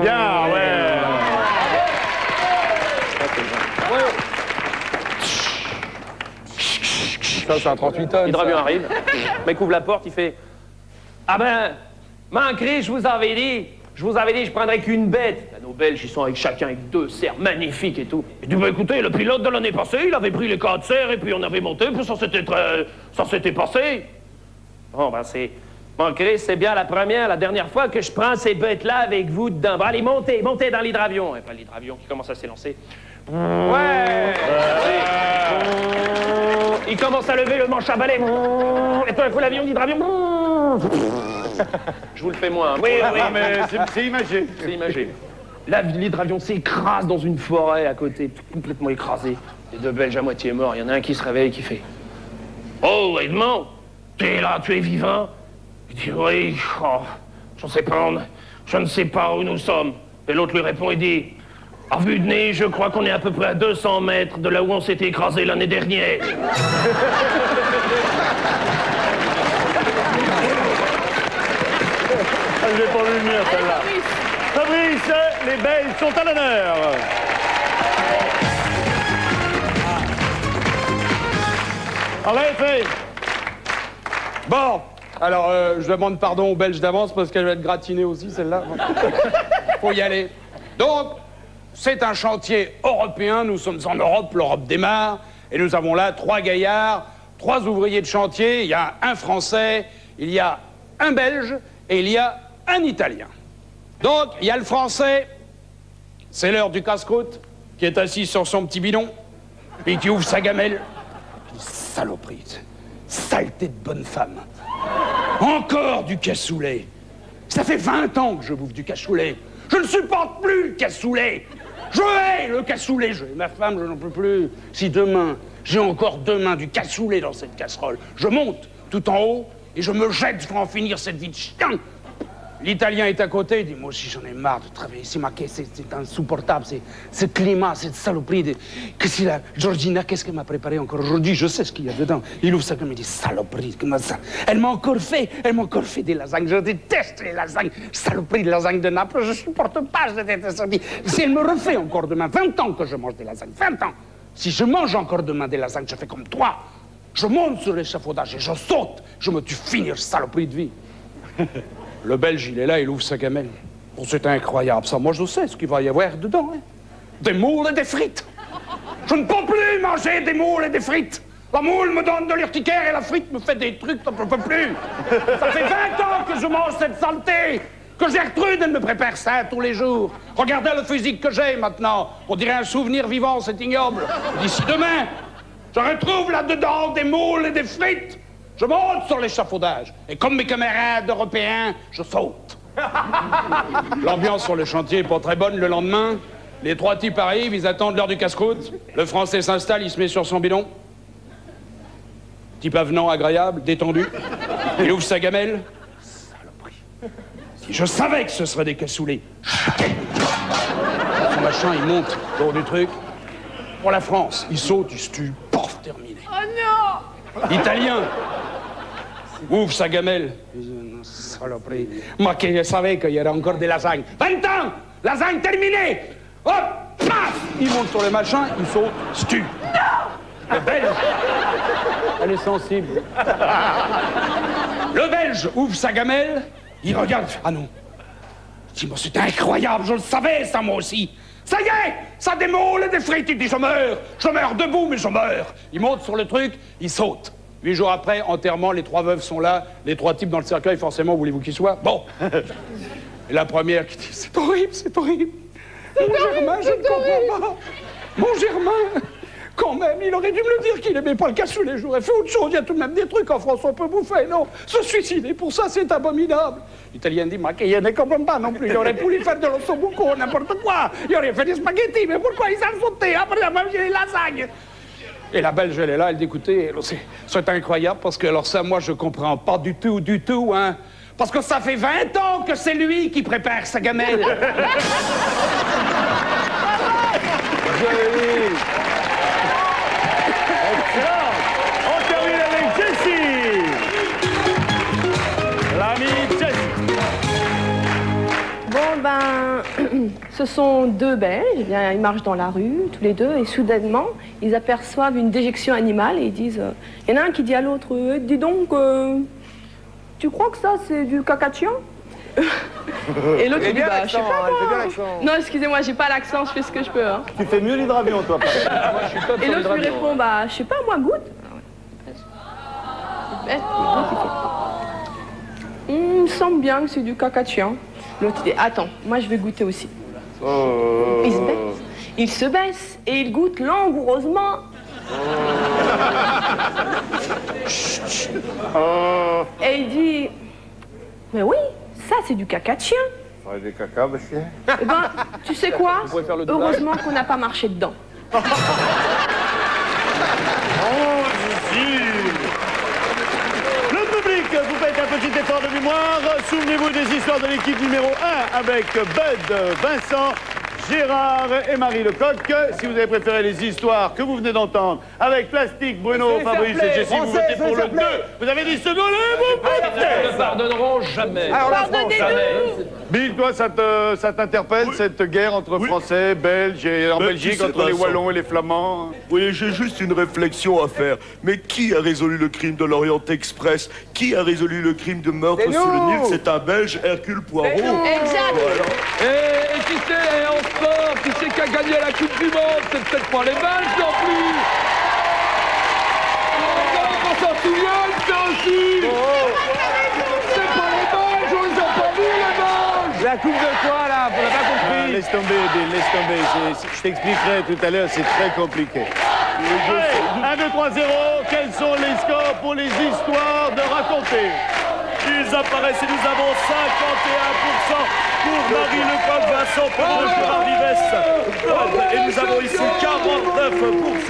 Speaker 8: Bien, ouais.
Speaker 4: Ça, c'est un 38 tonnes.
Speaker 8: L'hydravion arrive. Le mec ouvre la porte, il fait ah ben, manquerait, je vous avais dit, je prendrais qu'une bête. Là, nos Belges, ils sont avec chacun avec 2 cerfs magnifiques et tout. Et tu bah écoutez, le pilote de l'année passée, il avait pris les 4 cerfs et puis on avait monté, puis ça s'était passé. Bon, ben c'est... Manquerait, c'est bien la dernière fois que je prends ces bêtes-là avec vous dedans. Bon, allez, montez dans l'hydravion. Et pas l'hydravion qui commence à s'élancer. Ouais! Il commence à lever le manche à balai. Et toi, il faut l'avion d'hydravion. Je vous le fais moins. Oui, oui.
Speaker 1: Mais c'est imagé.
Speaker 8: C'est imagé. Là, l'hydravion s'écrase dans une forêt à côté, complètement écrasé. Les 2 Belges à moitié morts. Il y en a un qui se réveille et qui fait oh, Edmond, t'es là, tu es vivant? Il dit oui, oh, je ne sais pas où nous sommes. Et l'autre lui répond et dit à vue de nez, je crois qu'on est à peu près à 200 mètres de là où on s'était écrasé l'année dernière.
Speaker 1: Je l'ai pas vu venir, celle-là. Fabrice, les Belges sont à l'honneur. En effet.
Speaker 4: Bon, alors je demande pardon aux Belges d'avance parce qu'elle va être gratinée aussi, celle-là. Faut y aller. Donc, c'est un chantier européen, nous sommes en Europe, l'Europe démarre, et nous avons là 3 gaillards, 3 ouvriers de chantier, il y a un Français, il y a un Belge, et il y a un Italien. Donc, il y a le Français, c'est l'heure du casse-croûte, qui est assis sur son petit bidon, puis qui ouvre sa gamelle. Saloperie, saleté de bonne femme. Encore du cassoulet. Ça fait 20 ans que je bouffe du cassoulet. Je ne supporte plus le cassoulet. Je hais le cassoulet. Je hais ma femme, je n'en peux plus. Si demain, j'ai encore demain du cassoulet dans cette casserole, je monte tout en haut et je me jette pour en finir cette vie de chien. L'Italien est à côté, il dit, moi aussi j'en ai marre de travailler ici, c'est insupportable, ce climat, cette saloperie de... Qu'est-ce qu'il a, Georgina, qu'est-ce qu'elle m'a préparé encore aujourd'hui? Je sais ce qu'il y a dedans. Il ouvre ça comme il dit, saloperie, comment ça? Elle m'a encore fait des lasagnes, je déteste les lasagnes, saloperie de lasagnes de Naples, je supporte pas, je déteste ça. Si elle me refait encore demain, 20 ans que je mange des lasagnes, 20 ans. Si je mange encore demain des lasagnes, je fais comme toi. Je monte sur l'échafaudage et je saute, je me tue finir, saloperie de vie. Le Belge, il est là, il ouvre sa gamelle. Oh, c'est incroyable, ça. Moi, je sais ce qu'il va y avoir dedans. Hein. Des moules et des frites. Je ne peux plus manger des moules et des frites. La moule me donne de l'urticaire et la frite me fait des trucs, je ne peux plus. Ça fait 20 ans que je mange cette saleté. Que Gertrude, elle me prépare ça tous les jours. Regardez le physique que j'ai maintenant. On dirait un souvenir vivant, c'est ignoble. D'ici demain, je retrouve là-dedans des moules et des frites. Je monte sur l'échafaudage. Et comme mes camarades européens, je saute. L'ambiance sur le chantier est pas très bonne le lendemain. Les 3 types arrivent, ils attendent l'heure du casse-croûte. Le Français s'installe, il se met sur son bidon. Type avenant, agréable, détendu. Il ouvre sa gamelle. Saloperie. Je savais que ce serait des cassoulets. Son machin, il monte autour du truc. Pour la France, il saute, il se tue. Pof, terminé.
Speaker 13: Oh non!
Speaker 4: L'Italien ouvre sa gamelle. Saloperie. Moi qui je savais qu'il y aurait encore des lasagnes. 20 ans! Lasagne terminée! Hop! Paf! Il monte sur le machin, il saute, se tue. Non! Le Belge. Elle est sensible. Le Belge ouvre sa gamelle, il regarde. Ah non. Dis-moi, c'est incroyable, je le savais, ça, moi aussi. Ça y est, ça démoule et des frites. Il dit, je meurs debout, mais je meurs. Il monte sur le truc, il saute. 8 jours après, enterrement, les 3 veuves sont là, les 3 types dans le cercueil, forcément, voulez-vous qu'ils soient? Bon. Et la première qui dit, c'est horrible, c'est horrible. Mon Germain, je ne comprends pas. Mon Germain, quand même, il aurait dû me le dire qu'il n'aimait pas le cassoulet. J'aurais fait autre chose, il y a tout de même des trucs en France, on peut bouffer, non? Se suicider, pour ça, c'est abominable. L'Italien dit, ma che ne comprends pas non plus. Il aurait pu lui faire de l'ossobuco, n'importe quoi. Il aurait fait des spaghettis, mais pourquoi ils s'en sauté? Après, il a mangé des lasagnes. Et la Belge, elle est là, elle dit, écoutez, c'est incroyable, parce que alors ça, moi, je comprends pas du tout, hein. Parce que ça fait 20 ans que c'est lui qui prépare sa gamelle.
Speaker 1: Joli. Excellent. On termine avec Jessie. L'ami Jessie.
Speaker 5: Bon, ben, Ce sont deux Belges, eh bien, ils marchent dans la rue, tous les deux, et soudainement, ils aperçoivent une déjection animale et ils disent... Il y en a un qui dit à l'autre, dis donc, tu crois que ça, c'est du caca de chien? Et l'autre, il dit, bah, je sais pas, moi. Non, excusez-moi, j'ai pas l'accent, je fais ce que je peux. Hein.
Speaker 1: Tu fais mieux l'hydravion, toi.
Speaker 5: Et l'autre lui répond, bah, je sais pas, moi, goûte. Il me semble bien que c'est du caca de chien. L'autre dit, attends, moi je vais goûter aussi. Il se baisse. Il se baisse et il goûte langoureusement. Et il dit, mais oui, ça c'est du caca de chien.
Speaker 16: Ouais, du caca, monsieur.
Speaker 5: Eh ben, tu sais quoi? Heureusement qu'on n'a pas marché dedans.
Speaker 1: Vous faites un petit effort de mémoire. Souvenez-vous des histoires de l'équipe numéro 1 avec Bud, Vincent, Gérard et Marie Lecoq. Si vous avez préféré les histoires que vous venez d'entendre avec Plastique, Bruno, Fabrice et Jessie, vous votez pour le 2. Vous avez dit ce nom-là, vous votez.
Speaker 2: Nous ne pardonnerons jamais.
Speaker 5: Pardonnez-nous.
Speaker 1: Bill, toi, ça t'interpelle, cette guerre entre Français, Belges et en Belgique, entre les Wallons et les Flamands?
Speaker 2: Oui, j'ai juste une réflexion à faire. Mais qui a résolu le crime de l'Orient Express? Qui a résolu le crime de meurtre sous le Nil? C'est un Belge, Hercule Poirot.
Speaker 5: Exact.
Speaker 6: Et qui c'est en sport? Qui c'est qui a gagné la Coupe du Monde? C'est peut-être pas les Belges non plus. On s'en souvient, ça aussi. C'est pas les Belges, on les a pas vus, les Belges.
Speaker 18: La coupe de quoi, là? On n'a pas compris.
Speaker 1: Laisse tomber, Bill, laisse tomber. Je t'expliquerai tout à l'heure, c'est très compliqué. 1, 2, 3, 0. Quels sont les scores pour les histoires de raconter?
Speaker 2: Ils apparaissent et nous avons 51% pour Marie Lecoq, Vincent pour Gérard Vives, et nous avons ici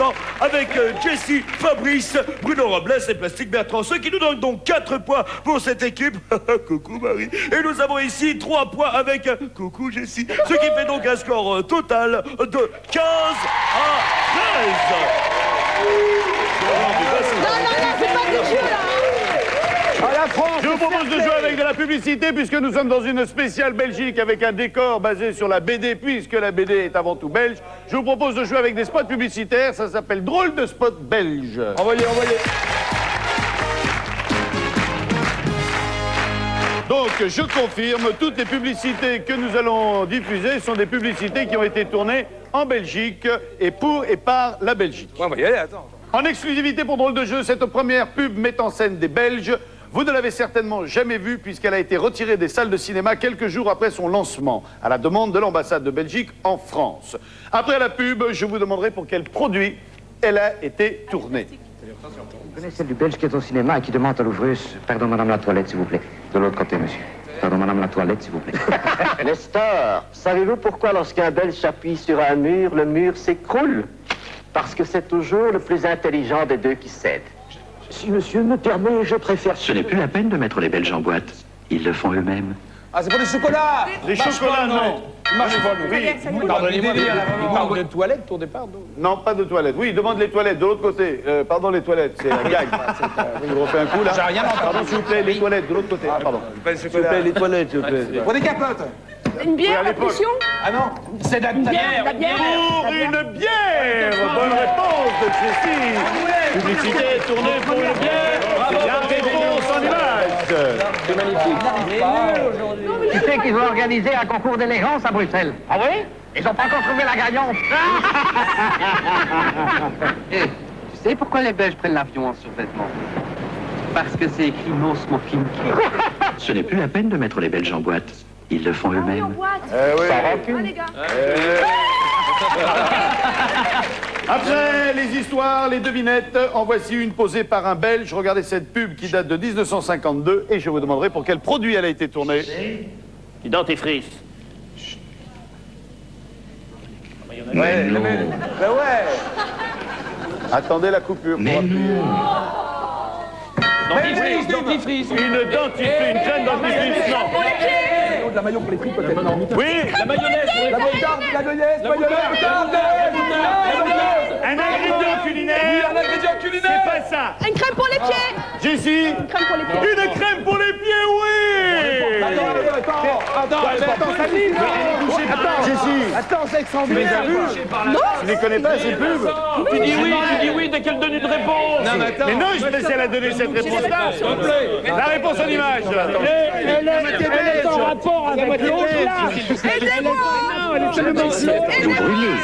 Speaker 2: 49% avec Jessie, Fabrice, Bruno Robles et Plastique Bertrand, ce qui nous donne donc 4 points pour cette équipe. Coucou Marie. Et nous avons ici 3 points avec coucou Jessie, ce qui fait donc un score total de 15 à 13.
Speaker 5: Non, c'est pas du jeu, là.
Speaker 1: Je vous propose de jouer avec de la publicité puisque nous sommes dans une spéciale Belgique avec un décor basé sur la BD puisque la BD est avant tout belge. Je vous propose de jouer avec des spots publicitaires, ça s'appelle Drôle de spot belge.
Speaker 6: Envoyez.
Speaker 1: Donc je confirme, toutes les publicités que nous allons diffuser sont des publicités qui ont été tournées en Belgique et pour et par la Belgique.
Speaker 6: Ouais, on va y aller, attends.
Speaker 1: En exclusivité pour Drôle de jeu, cette première pub met en scène des Belges. Vous ne l'avez certainement jamais vue puisqu'elle a été retirée des salles de cinéma quelques jours après son lancement, à la demande de l'ambassade de Belgique en France. Après la pub, je vous demanderai pour quel produit elle a été tournée.
Speaker 11: Vous connaissez celle du Belge qui est au cinéma et qui demande à l'ouvreuse « Pardon, madame la toilette, s'il vous plaît. » De l'autre côté, monsieur. « Pardon, madame la toilette, s'il vous plaît. »
Speaker 22: Nestor, savez-vous pourquoi lorsqu'un Belge s'appuie sur un mur, le mur s'écroule? Parce que c'est toujours le plus intelligent des deux qui cède.
Speaker 11: Si monsieur me permet, je préfère...
Speaker 23: Ce n'est plus la peine de mettre les Belges en boîte. Ils le font eux-mêmes.
Speaker 6: Ah, c'est pas des chocolats.
Speaker 1: Les chocolats, non.
Speaker 6: Pardonnez-moi, il parle de toilettes au départ?
Speaker 1: Non, pas de toilettes. Oui, demande les toilettes, de l'autre côté. Pardon, les toilettes, c'est un gag. Vous refait un coup, là.
Speaker 6: J'ai rien entendu.
Speaker 1: Pardon, s'il vous plaît, les toilettes, de l'autre côté. Ah, pardon.
Speaker 16: S'il vous plaît, les toilettes, s'il vous plaît.
Speaker 6: Prenez capote.
Speaker 5: Une bière, la potion?
Speaker 6: Ah non, c'est de la bière.
Speaker 5: La bière.
Speaker 1: Pour une bière. Bonne réponse de Jessie. Publicité tournée pour une bière. La réponse en image.
Speaker 6: C'est magnifique.
Speaker 11: Tu sais qu'ils ont organisé un concours d'élégance à Bruxelles. Ah oui? Ils n'ont pas encore trouvé la gagnante.
Speaker 24: Tu sais pourquoi les Belges prennent l'avion en survêtement? Parce que c'est écrit no smoking.
Speaker 23: Ce n'est plus la peine de mettre les Belges en boîte. Ils le font eux-mêmes.
Speaker 1: Oui.
Speaker 5: Les gars.
Speaker 1: Après les histoires, les devinettes, en voici une posée par un Belge. Regardez cette pub qui date de 1952 et je vous demanderai pour quel produit elle a été tournée.
Speaker 8: Du dentifrice.
Speaker 1: Ouais,
Speaker 23: non.
Speaker 1: Ben ouais. Attendez la coupure.
Speaker 23: Mais non.
Speaker 6: Dentifrice.
Speaker 1: Une dentifrice, une crème dentifrice, non.
Speaker 6: De la maillot pour les frites, peut-être, non?
Speaker 1: Oui.
Speaker 6: La mayonnaise pour les frites. La mayonnaise,
Speaker 1: Un ingrédient culinaire.
Speaker 6: Oui, un ingrédient culinaire.
Speaker 1: C'est pas ça.
Speaker 5: Une crème pour les pieds.
Speaker 1: Jessie.
Speaker 5: Une crème pour les pieds.
Speaker 1: Une crème pour les pieds, oui.
Speaker 6: Attends.
Speaker 19: ça dit, attends, c'est extraordinaire.
Speaker 1: Non, je les connais pas, ces pubs.
Speaker 8: Tu dis oui dès qu'elle donne une réponse.
Speaker 1: Mais non, je sais si elle a donné cette réponse-là. La réponse en image.
Speaker 19: Elle est en rapport avec l'au-delà.
Speaker 3: Vous brûlez.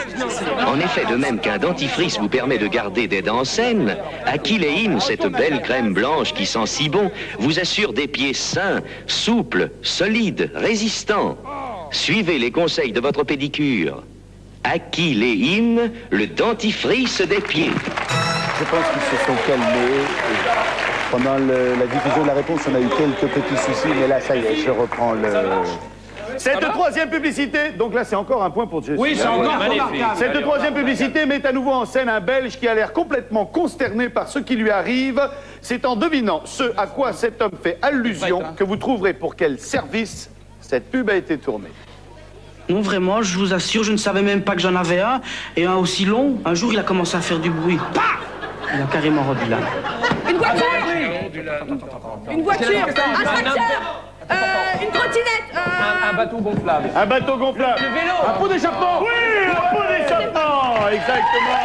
Speaker 3: En effet, de même qu'un dentifrice vous permet de garder des dents saines, Aquileine, cette belle crème blanche qui sent si bon, vous assure des pieds sains, souples, solides, résistants. Suivez les conseils de votre pédicure. Aquileine, le dentifrice des pieds.
Speaker 1: Je pense qu'ils se sont calmés. Pendant la diffusion de la réponse, on a eu quelques petits soucis, mais là, ça y est, je reprends le... Cette troisième publicité, donc là c'est encore un point pour Jessie.
Speaker 19: Oui, c'est encore magnifique.
Speaker 1: Cette troisième publicité met à nouveau en scène un Belge qui a l'air complètement consterné par ce qui lui arrive. C'est en devinant ce à quoi cet homme fait allusion que vous trouverez pour quel service cette pub a été tournée.
Speaker 14: Non, vraiment, je vous assure, je ne savais même pas que j'en avais un. Et un aussi long. Un jour, il a commencé à faire du bruit. Paf! Il a carrément rendu là.
Speaker 5: Une voiture. Une voiture. Un tracteur. Une trottinette.
Speaker 7: Un bateau gonflable.
Speaker 1: Un bateau gonflable.
Speaker 7: Le vélo.
Speaker 1: Un pot d'échappement. Oui, un pot d'échappement. Exactement.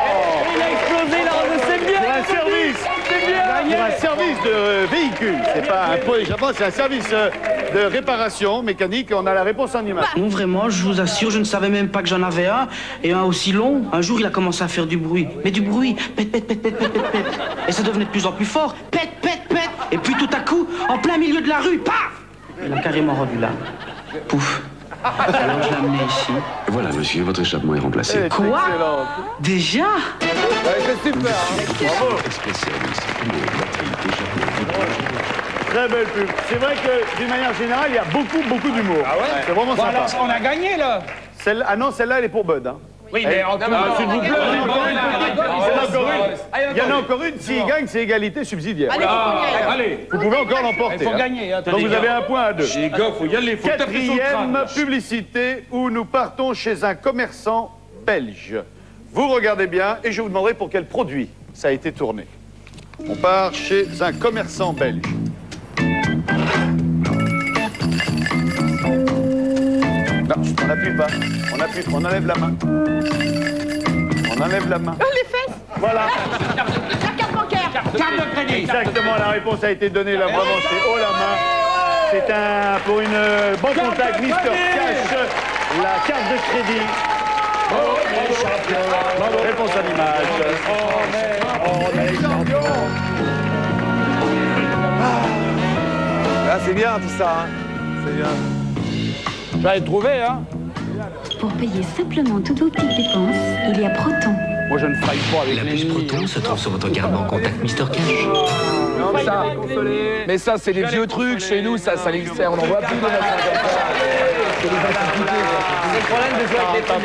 Speaker 10: Il a explosé, il a rendu, c'est bien.
Speaker 1: Pour un service. C'est bien. Pour un service de véhicule. C'est pas un pot d'échappement, c'est un service de réparation mécanique. On a la réponse en image.
Speaker 14: Non, vraiment, je vous assure, je ne savais même pas que j'en avais un. Et un aussi long. Un jour, il a commencé à faire du bruit. Mais du bruit. Pète, pète, pète, pète, pète, pète, pète. Et ça devenait de plus en plus fort. Pète, pète, pète. Et puis tout à coup, en plein milieu de la rue, paf! Il a carrément rendu là. Pouf. Alors je l'ai amené ici.
Speaker 23: Voilà, monsieur, votre échappement est remplacé.
Speaker 14: Quoi? Déjà?
Speaker 1: C'est super. Bravo. Très belle pub. C'est vrai que d'une manière générale, il y a beaucoup d'humour. Ah ouais? C'est vraiment sympa.
Speaker 19: Alors, on a gagné là.
Speaker 1: Ah non, celle-là, elle est pour Bud. Hein.
Speaker 19: Oui, mais
Speaker 1: s'il vous plaît. Il y en a encore une. S'il gagne, c'est égalité subsidiaire.
Speaker 19: Allez,
Speaker 1: vous pouvez encore l'emporter.
Speaker 19: Il faut gagner.
Speaker 1: Donc vous avez un point à 2.
Speaker 12: Les gars, faut y aller, faut taper sur le crâne.
Speaker 1: Quatrième publicité où nous partons chez un commerçant belge. Vous regardez bien et je vous demanderai pour quel produit ça a été tourné. On part chez un commerçant belge. Non, on n'appuie pas. On appuie, on enlève la main. On enlève la main.
Speaker 5: Les fesses.
Speaker 1: Voilà.
Speaker 5: La carte bancaire.
Speaker 19: Carte de crédit.
Speaker 1: Exactement, la réponse a été donnée là. Vraiment, c'est haut la main. C'est pour une banque contact Mister Cash, la carte de crédit. Bravo. Réponse à l'image. On est champion.
Speaker 7: Ah, c'est bien tout ça. Hein. C'est bien.
Speaker 19: J'allais trouver, hein.
Speaker 15: Pour payer simplement toutes vos petites dépenses, il y a Proton.
Speaker 19: Moi, je ne faille pas avec
Speaker 3: La puce Proton se trouve sur votre carte banque contact Mister Cash.
Speaker 7: Non, mais ça, c'est des vieux trucs. Chez nous, ça n'existe. On n'en voit plus de machin comme ça. C'est les antiquités.
Speaker 10: C'est le problème de jouer avec les trucs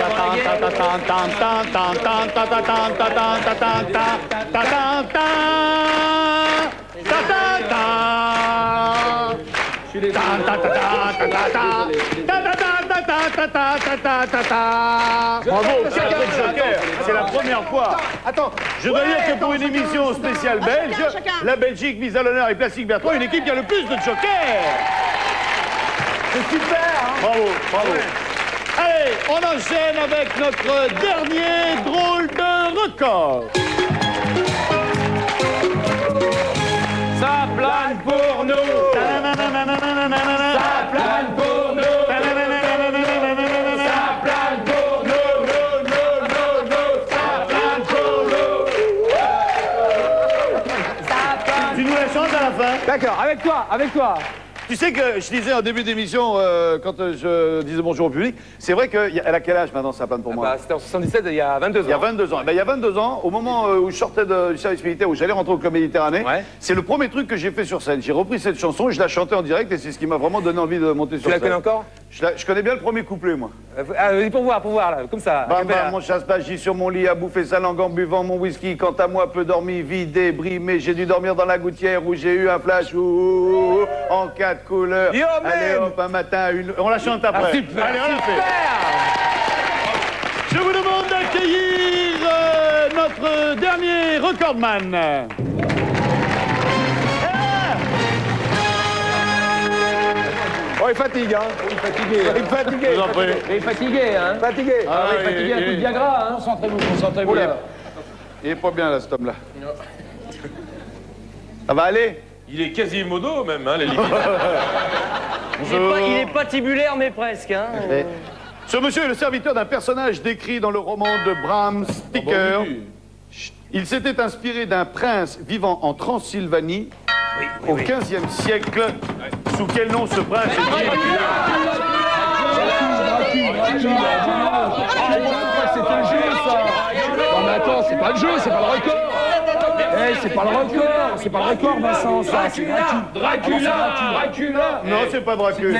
Speaker 1: Bravo, c'est la première fois. Attends, je dois dire que pour une émission spéciale belge, la Belgique mise à l'honneur et Plastique Bertrand, une équipe qui a le plus de jokers. C'est super, hein. Bravo. Allez, on enchaîne avec notre dernier drôle de record. Ça plane pour nous. Ça plane pour nous. Tu nous la chantes à la fin.
Speaker 7: D'accord, avec toi.
Speaker 1: Tu sais que je disais en début d'émission, quand je disais bonjour au public, c'est vrai qu'elle a quel âge maintenant, ça plane pour moi?
Speaker 7: C'était en 77, il y a 22 ans.
Speaker 1: Il y a 22 ans. Il y a 22 ans, au moment où je sortais du service militaire, où j'allais rentrer au Club Méditerranée, c'est le premier truc que j'ai fait sur scène. J'ai repris cette chanson et je la chantais en direct et c'est ce qui m'a vraiment donné envie de monter sur scène.
Speaker 7: Tu la connais encore?
Speaker 1: Je connais bien le premier couplet, moi.
Speaker 7: Pour voir, là, comme ça.
Speaker 1: Bam, bam, mon chasse-page, j'y sur mon lit à bouffer sa langue en buvant mon whisky. Quant à moi, peu dormi, vidé, brimé. J'ai dû dormir dans la gouttière où j'ai eu un flash en 4 couleurs.
Speaker 7: Yo,
Speaker 1: allez hop, un matin, on la chante après.
Speaker 7: Ah, super,
Speaker 1: allez, on la fait. Je vous demande d'accueillir notre dernier recordman.
Speaker 4: Oh, il fatigue, hein. Il est fatigué. Il est fatigué.
Speaker 1: Je vous en prie.
Speaker 4: Il est fatigué, hein. Fatigué.
Speaker 1: Ah,
Speaker 4: il est fatigué, un coup de Viagra, hein. Concentrez-vous, là.
Speaker 1: Il est pas bien, là, cet homme-là. Ça va aller?
Speaker 12: Il est Quasimodo, même, hein, les liquides.
Speaker 10: Il est pas tibulaire, mais presque, hein.
Speaker 1: Ce monsieur est le serviteur d'un personnage décrit dans le roman de Bram Stoker. Il s'était inspiré d'un prince vivant en Transylvanie au XVe siècle. Sous quel nom ce prince est-il?
Speaker 6: C'est un jeu, ça. Non, mais attends, c'est pas le jeu, c'est pas le record. Eh, c'est pas le record, c'est pas le record, Vincent, ça. Dracula.
Speaker 1: Non, c'est pas Dracula.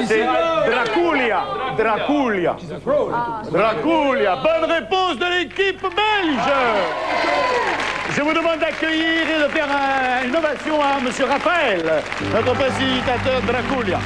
Speaker 1: C'est Draculia. Draculia. Bonne réponse de l'équipe belge. Je vous demande d'accueillir et de faire une ovation à M. Raphaël, notre facilitateur Draculia.